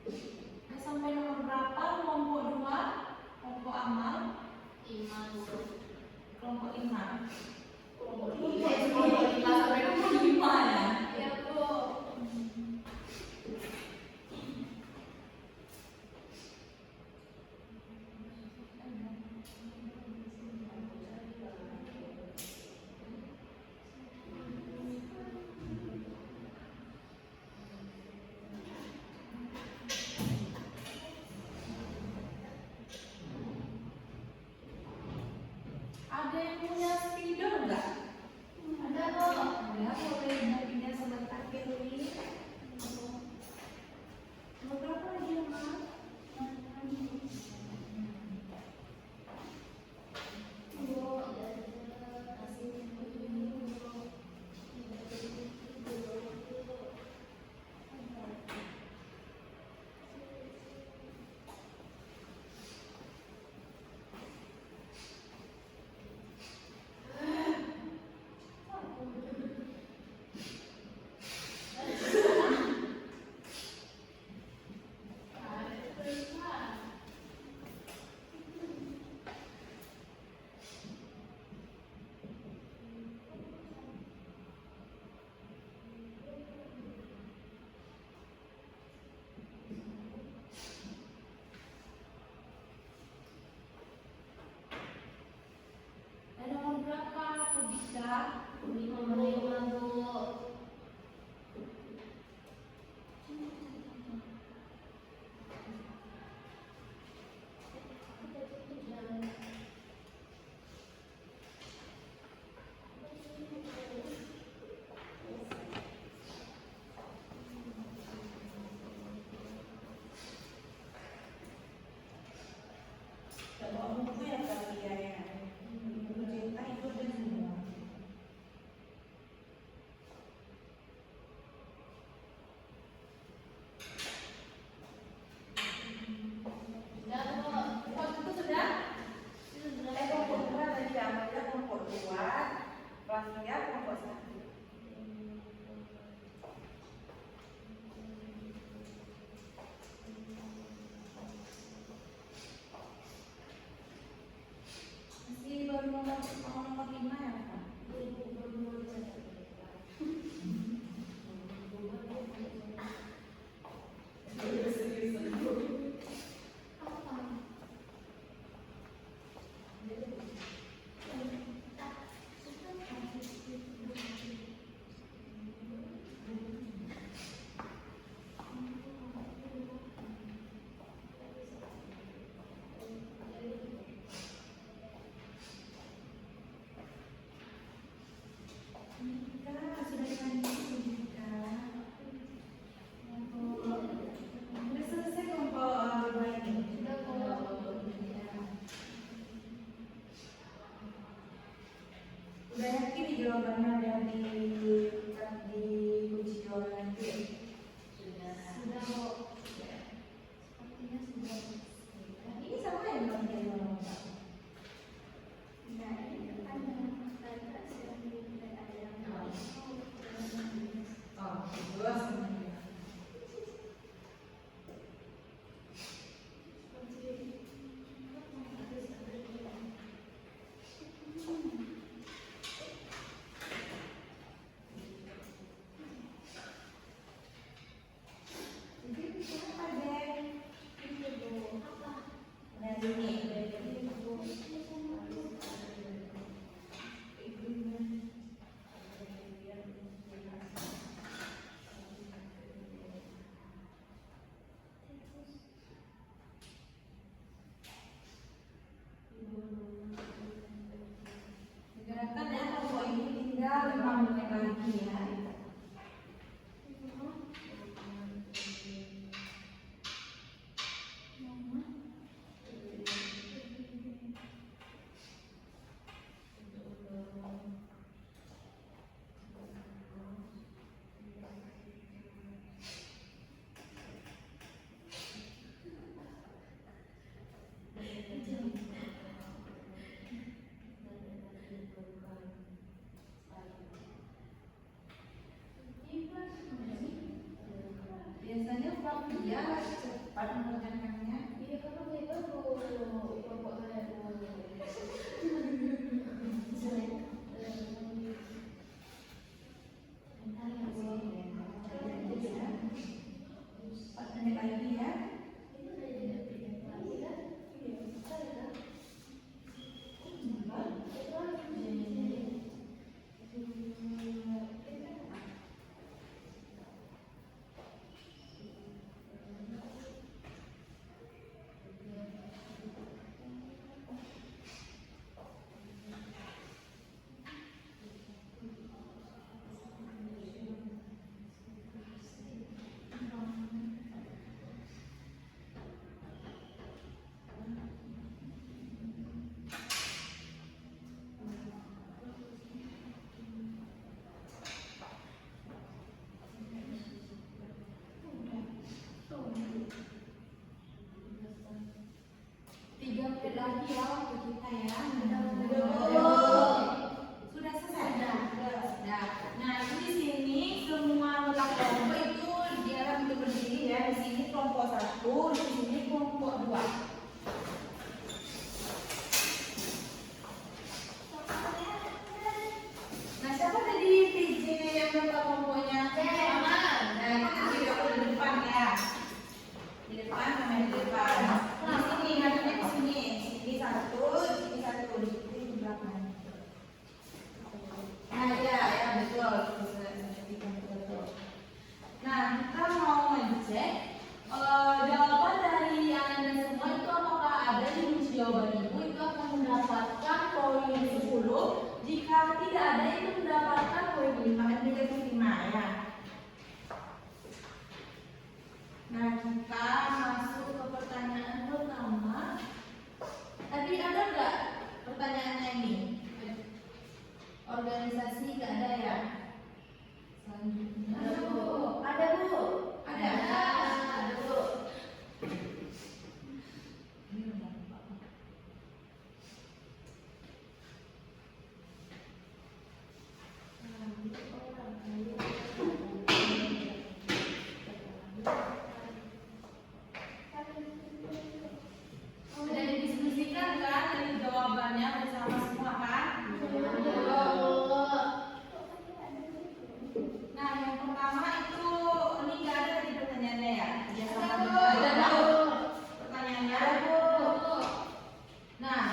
[SPEAKER 1] Udah sampai nomor berapa? Kelompok 2, kelompok amal,
[SPEAKER 2] Iman.
[SPEAKER 1] kelompok 5.
[SPEAKER 2] Kelompok
[SPEAKER 1] Kelompok 5 sampai nomor 5 ya.
[SPEAKER 2] Ya, Bu.
[SPEAKER 1] Ada yang punya spidol nggak?
[SPEAKER 2] Ada, Bu.
[SPEAKER 1] Ada, boleh mobilnya sebentar Kelly. Nomor berapa lagi ya, Mas? Ada nomor berapa? Aku bisa.
[SPEAKER 2] Nomor 5, Bu.
[SPEAKER 1] Bawa buku ya kali ya. Buku cetak itu ada semua.
[SPEAKER 2] Sudah, Bu.
[SPEAKER 1] Kelompok itu sudah? Kelompok 2 tadi amalnya kelompok 2, Rafia kelompok 1. Masih baru nomor 5 ya, Pak? Sudah selesai kelompok 2 ini.
[SPEAKER 2] Sudah, Bu.
[SPEAKER 1] Udah yakin nih jawabannya dari uji jawaban nanti?
[SPEAKER 2] Sudah, Bu.
[SPEAKER 4] Sepertinya sudah.
[SPEAKER 1] Ini sama ya belum jadi nomor?
[SPEAKER 4] Nah, ini kan mereka sedang ada yang
[SPEAKER 1] Oh, 2 semuanya. Jadi siapa deh? Nah, ini. Gerakan ya kelompok ini tinggal 5 menit lagi ya. lagi ya waktu kita ya. Sudah selesai? Sudah. Nah, di sini semua anggota kelompok itu diarahkan untuk berdiri ya. Di sini kelompok 1, di sini kelompok 2. Nah, siapa tadi PJ yang anggota kelompoknya? Mama. Nah, itu tadi aku di depan ya. Di depan sama di depan. Di sini, hadapnya ke sini. Sini 1, sini 1, di sini di belakang. Nah, ya betul. Nah, kita mau ngecek jawaban dari Anda semua itu apakah ada di kunci jawaban Ibu itu akan mendapatkan poin 10. Jika tidak ada itu mendapatkan poin 5 negatif 5 ya. Nah, kita masuk ke pertanyaan pertama. Tadi ada nggak pertanyaannya ini? Organisasi nggak ada ya? Selanjutnya
[SPEAKER 2] Ada, Bu.
[SPEAKER 1] Ada Bu. Ada.
[SPEAKER 2] Ada, Bu.
[SPEAKER 1] Ini udah lupa. Sudah didiskusikan kan dari jawabannya bersama semua kan? Nah, yang pertama itu ini nggak ada tadi pertanyaannya ya? Ya sama juga. Ada pertanyaannya. Nah,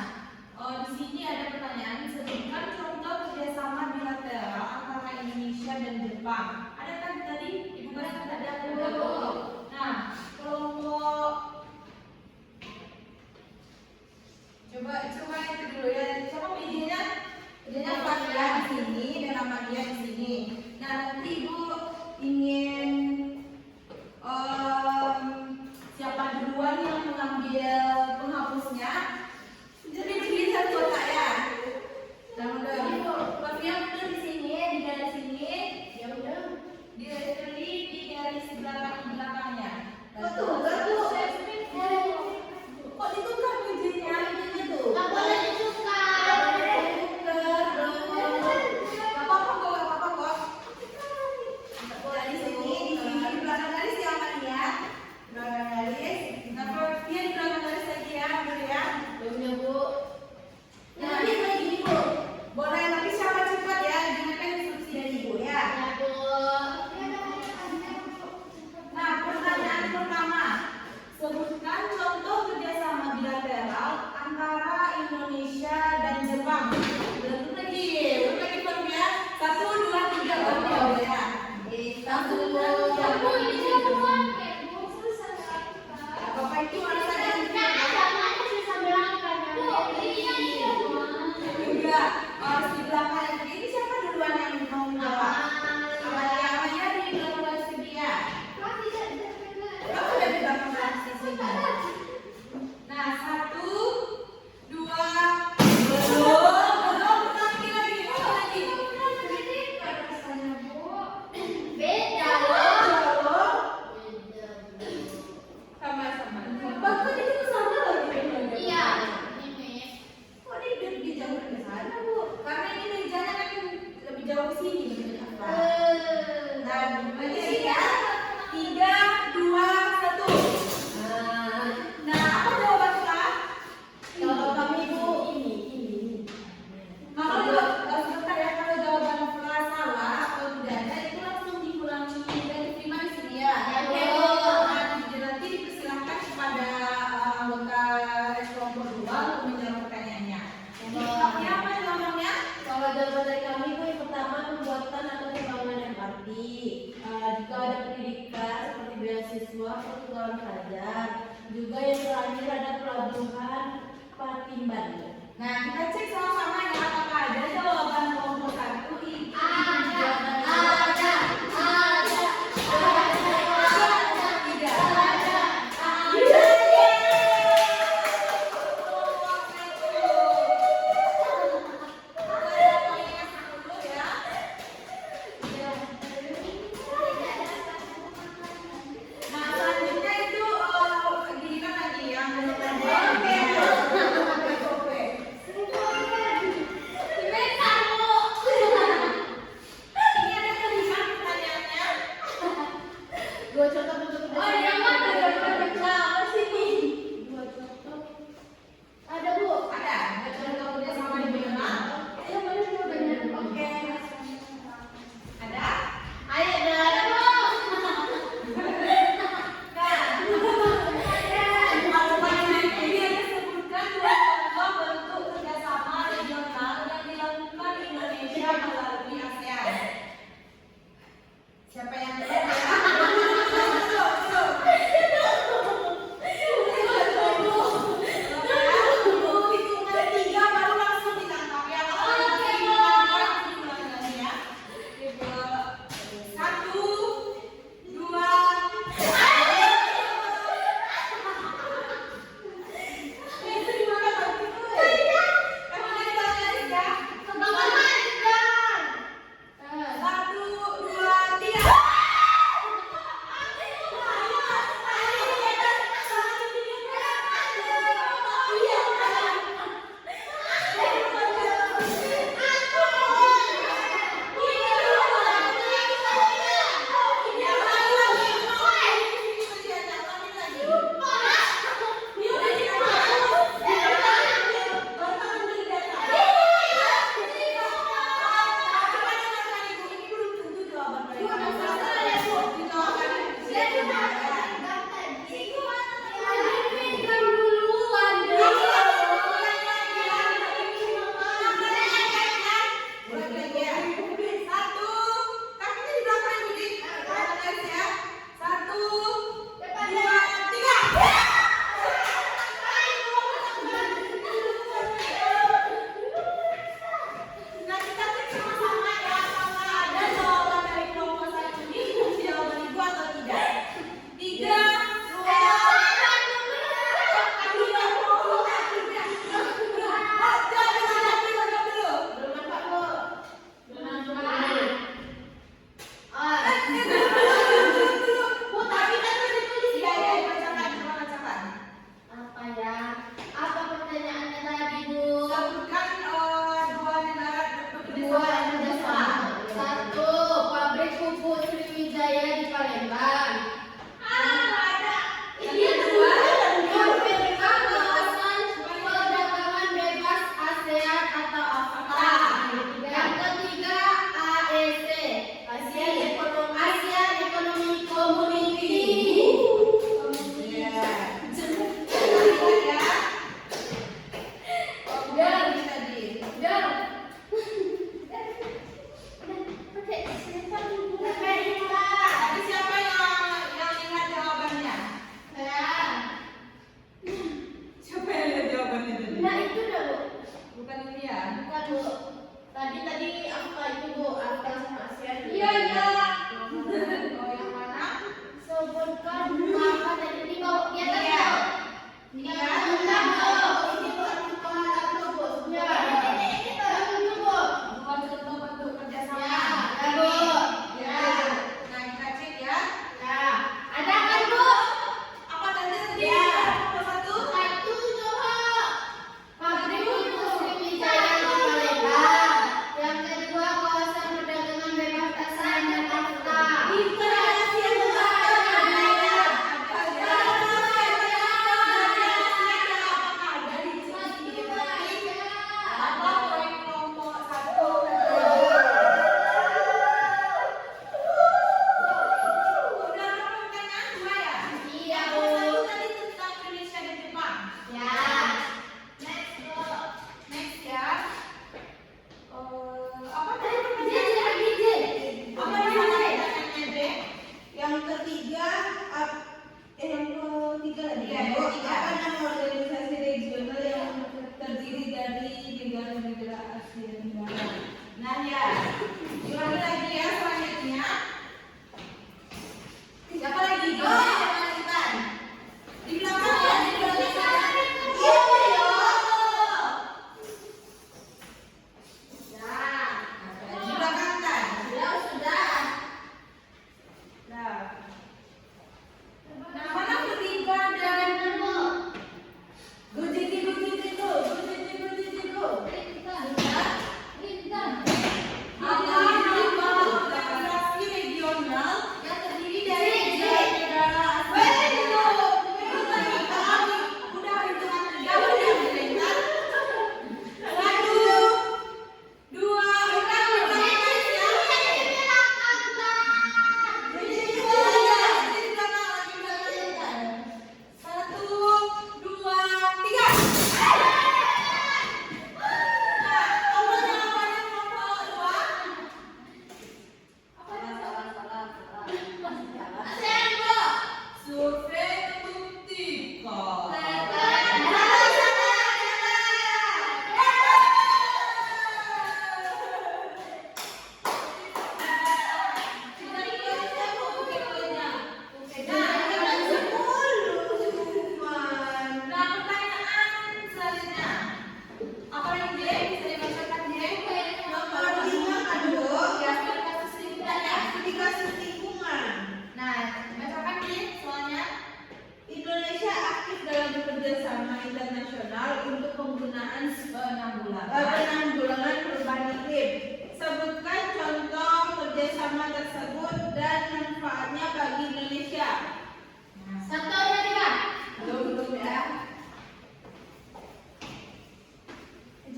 [SPEAKER 1] di sini ada pertanyaan sebutkan contoh kerjasama bilateral antara Indonesia dan Jepang. Ada kan tadi? Ibu Bara kan tadi ada. Nah, kelompok coba itu dulu ya. Siapa PJ-nya? PJ-nya Fatia di sini dan Amalia di sini. Nah, nanti Ibu ingin siapa duluan yang mengambil penghapusnya? Jadi begini satu kotak ya. Nah, udah. Fatia udah di sini, di garis sini. Ya udah. Di garis belakangnya.
[SPEAKER 2] Betul, betul.
[SPEAKER 1] Kok ditukar PJ-nya? Tuh.
[SPEAKER 2] Nggak boleh ditukar. Belum, Bu. Ya, Bu.
[SPEAKER 1] Sebutkan contoh kerjasama bilateral antara Indonesia dan Jepang. Belum lagi Bang ya. 1, 2, 3 baru ya. 1, 2, 3.
[SPEAKER 2] Bu, ini siapa, Bu?
[SPEAKER 1] Bapak itu mana saja? Enggak, harus di belakang. Ini siapa duluan yang mau menjawab? Amalia di belakang garis dia. Kamu udah di belakang garis sini. Nah, 1, 2, belum lagi.
[SPEAKER 2] Beda loh.
[SPEAKER 1] Sama-sama. Bahkan itu sama lagi.
[SPEAKER 2] Iya.
[SPEAKER 1] Kok dia lebih jauh ke sana, Bu? Karena ini mejanya kan lebih jauh ke sini. Nah, bagi sini ya. 3, 2, 1. Nah, apa jawaban kita?
[SPEAKER 2] Kalau kami, Bu, ini.
[SPEAKER 1] Kalau sebentar ya, kalau jawaban Fra salah atau tidak ada itu langsung dikurangi dari prima di sini ya.
[SPEAKER 2] Oke.
[SPEAKER 1] Nanti dipersilakan kepada anggota kelompok 2 untuk menjawab pertanyaannya. Ini apa jawabannya?
[SPEAKER 2] Kalau jawaban dari kami, Bu, yang pertama pembuatan atau pembangunan MRT. Jika ada pendidikan seperti beasiswa, pertukaran pelajar. Juga yang terakhir ada pelabuhan Patimban.
[SPEAKER 1] Nah, kita cek sama-sama ya apakah ada jawaban kelompok 1 ini. Nah, selanjutnya itu giliran lagi yang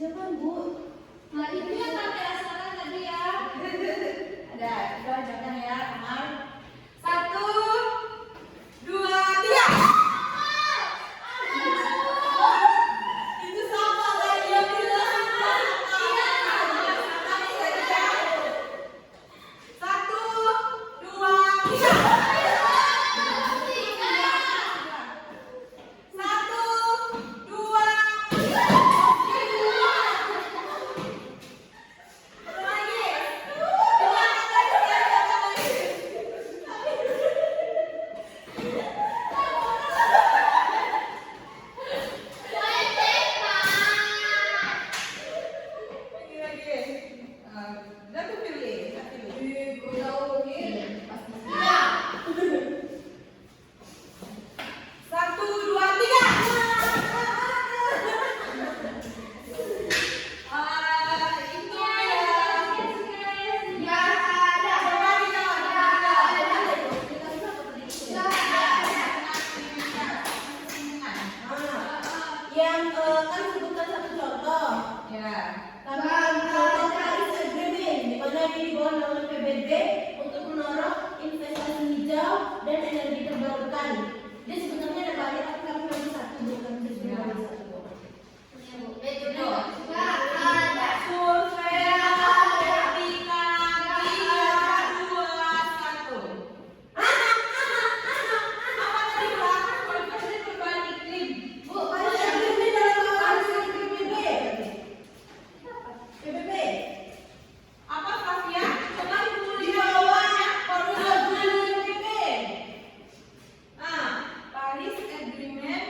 [SPEAKER 2] Jangan Bu.
[SPEAKER 4] Nah itu yang kami rasakan tadi ya.
[SPEAKER 1] Ada, kita lanjutkan ya, Amar. 1, 2, 3. Itu sama kayak dia bilang. 1, 2, 3. 1, 2, 3. Satu, dua, tiga. Itu ya. Coba
[SPEAKER 2] Yang kan sebutkan satu contoh.
[SPEAKER 1] Ya.
[SPEAKER 2] Contoh Paris Agreement di mana ini dibawa oleh PBB untuk mendorong investasi hijau dan energi terbarukan. Dia sebenarnya ada banyak tapi kami baru satu bukan sebenarnya baru satu.
[SPEAKER 1] Survei ketika 3, 2, 1. Apa tadi Pak? Konversi perubahan iklim.
[SPEAKER 2] Bu, Paris Agreement dalam Paris Agreement PBB.
[SPEAKER 1] Apa Fafia? Coba ditulis
[SPEAKER 2] Di bawah Paris Agreement PBB.
[SPEAKER 1] Paris Agreement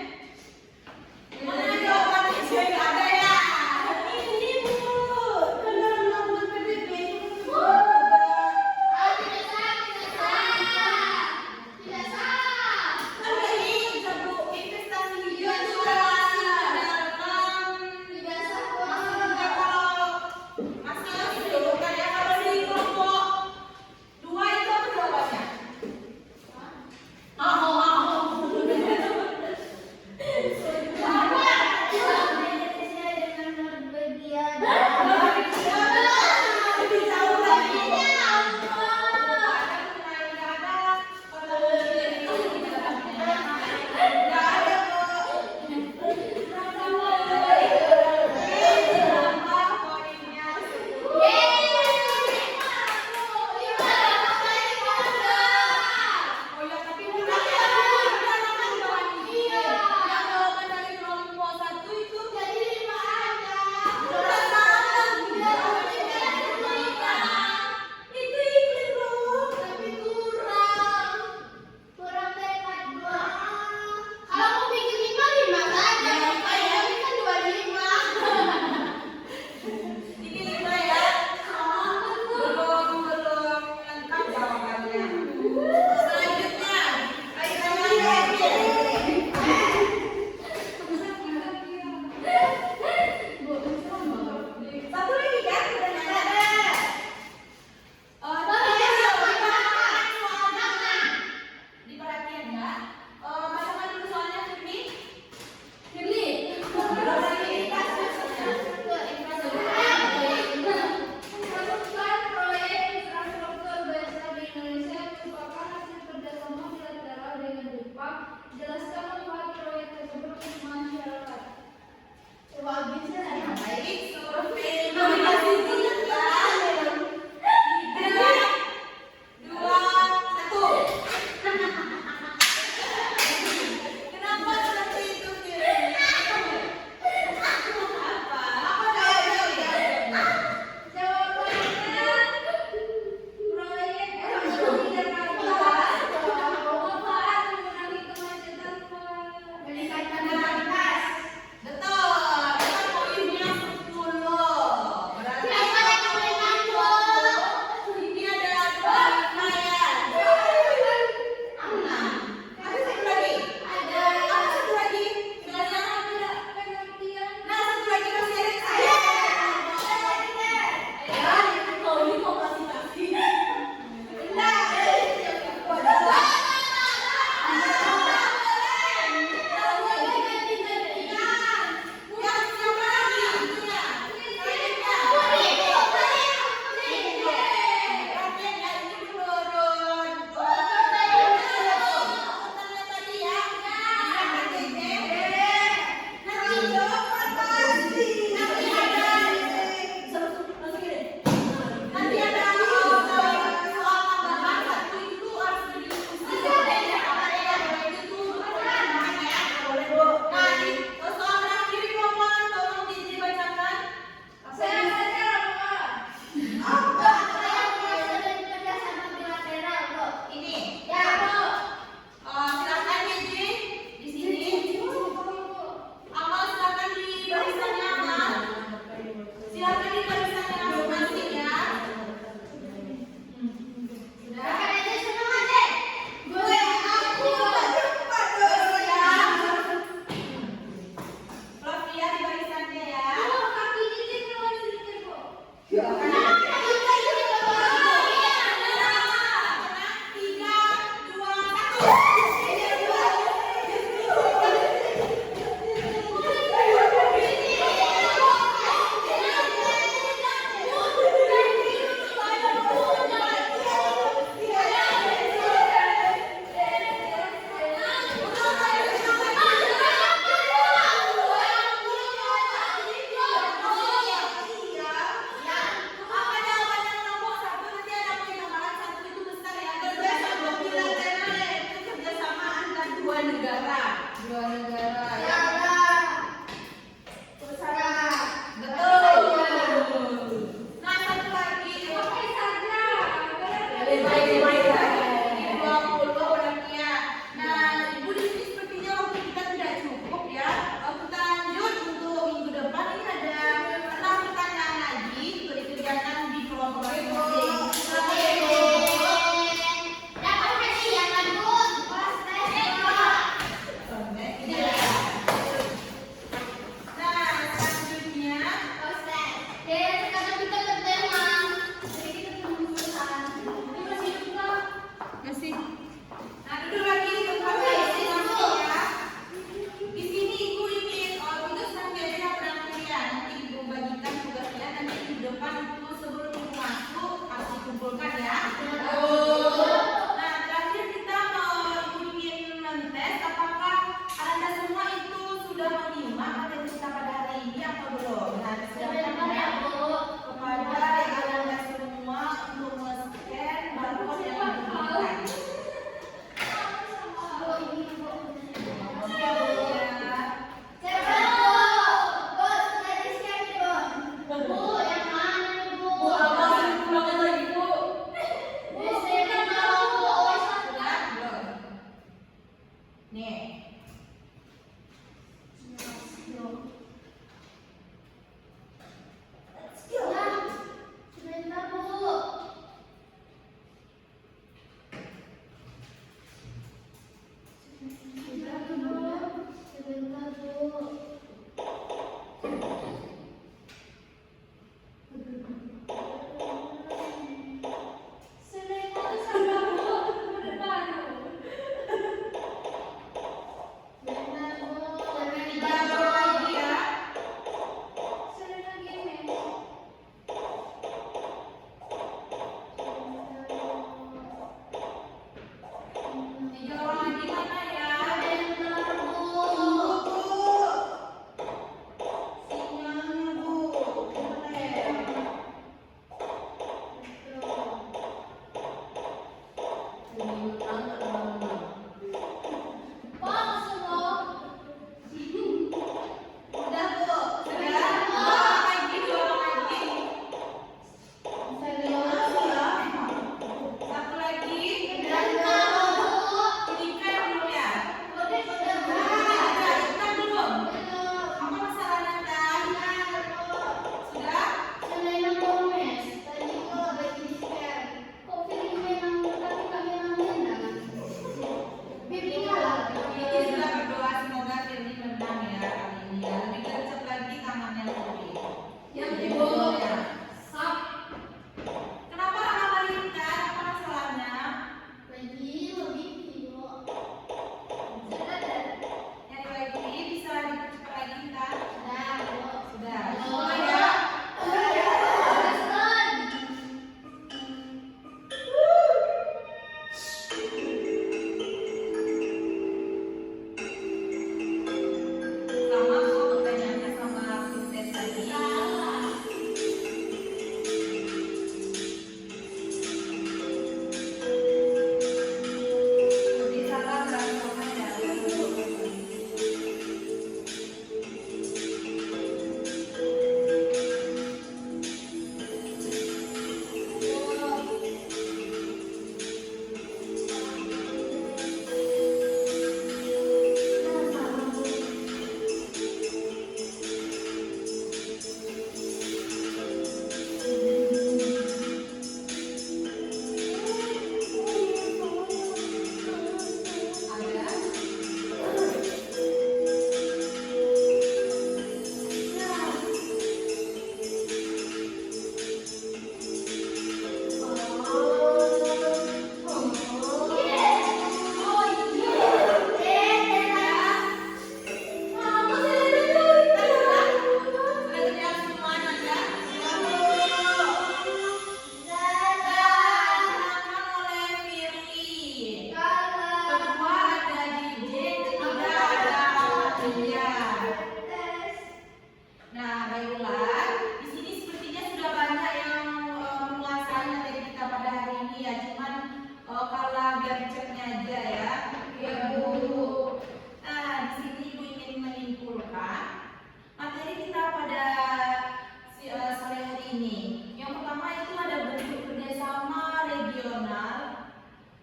[SPEAKER 1] sini. Yang pertama itu ada bentuk kerjasama regional,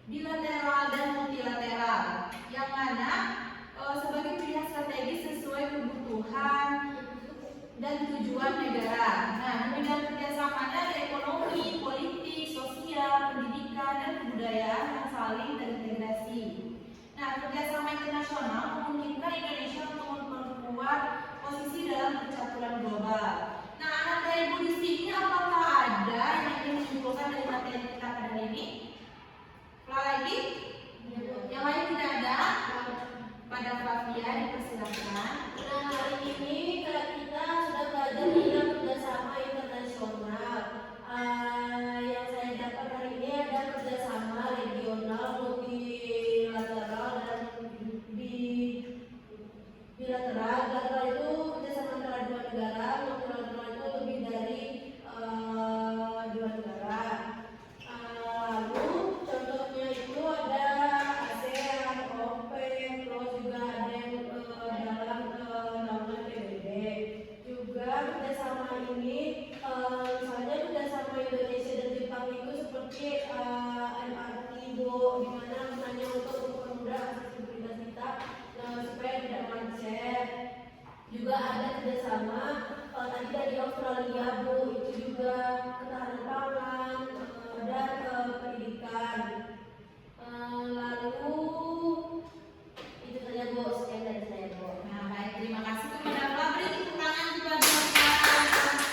[SPEAKER 1] bilateral dan multilateral, yang mana sebagai pilihan strategis sesuai kebutuhan dan tujuan negara. Nah, bidang kerjasamanya ada ekonomi, politik, sosial, pendidikan, dan kebudayaan yang saling terintegrasi. Nah, kerjasama internasional memungkinkan Indonesia untuk memperkuat posisi dalam percaturan global. Nah, anak ibu di sini apakah ada yang ingin menyimpulkan dari materi kita pada hari ini? Kalau lagi? Yang lain tidak ada? Pada Flavia dipersilakan.
[SPEAKER 2] Nah, hari ini kita sudah belajar tentang kerjasama internasional. Yang saya dapat hari ini ada kerjasama regional, multilateral, dan bilateral. Bilateral itu kerjasama antara dua negara, multilateral itu lebih dari dua negara. Lalu contohnya itu ada ASEAN, OPEC, terus juga ada yang dalam naungan PBB. Juga kerjasama ini, misalnya kerjasama Indonesia dan Jepang itu seperti MRT di mana misalnya untuk mempermudah aksesibilitas kita supaya tidak macet. Juga ada kerjasama tadi dari Australia Bu, itu juga ketahanan pangan dan pendidikan. Lalu itu saja Bu, sekian dari saya Bu.
[SPEAKER 1] Nah, baik, terima kasih kepada Flavia. Tepuk tangan kepada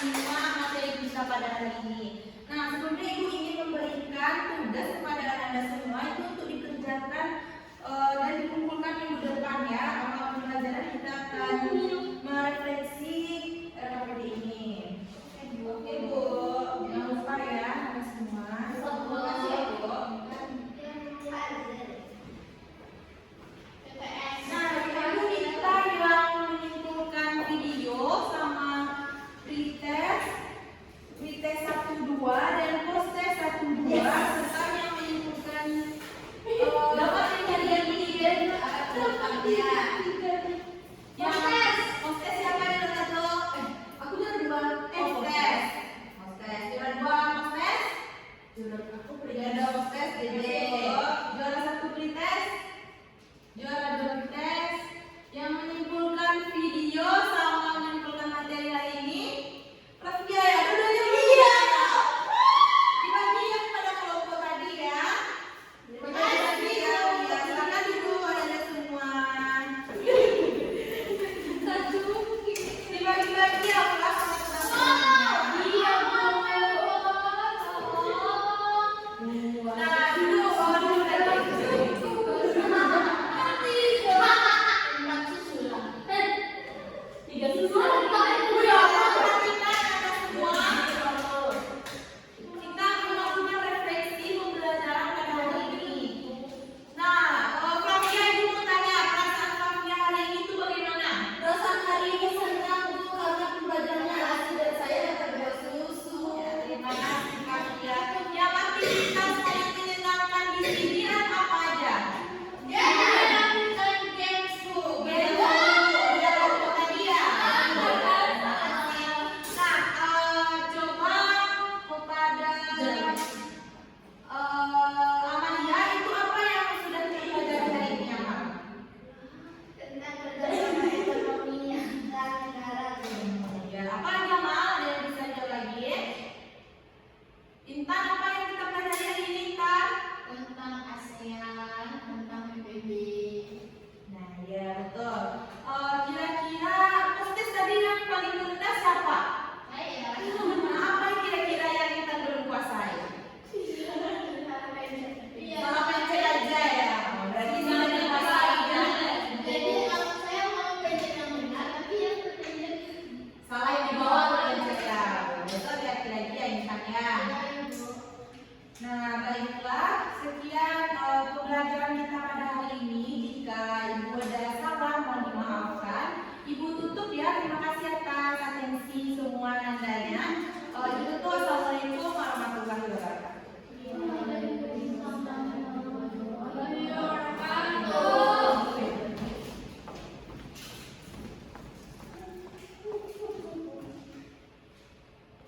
[SPEAKER 1] semua materi kita pada hari ini. Nah, sebelumnya Ibu ingin memberikan tugas kepada Anda semua itu untuk dikerjakan dan dikumpulkan minggu depan ya. Awal pembelajaran kita akan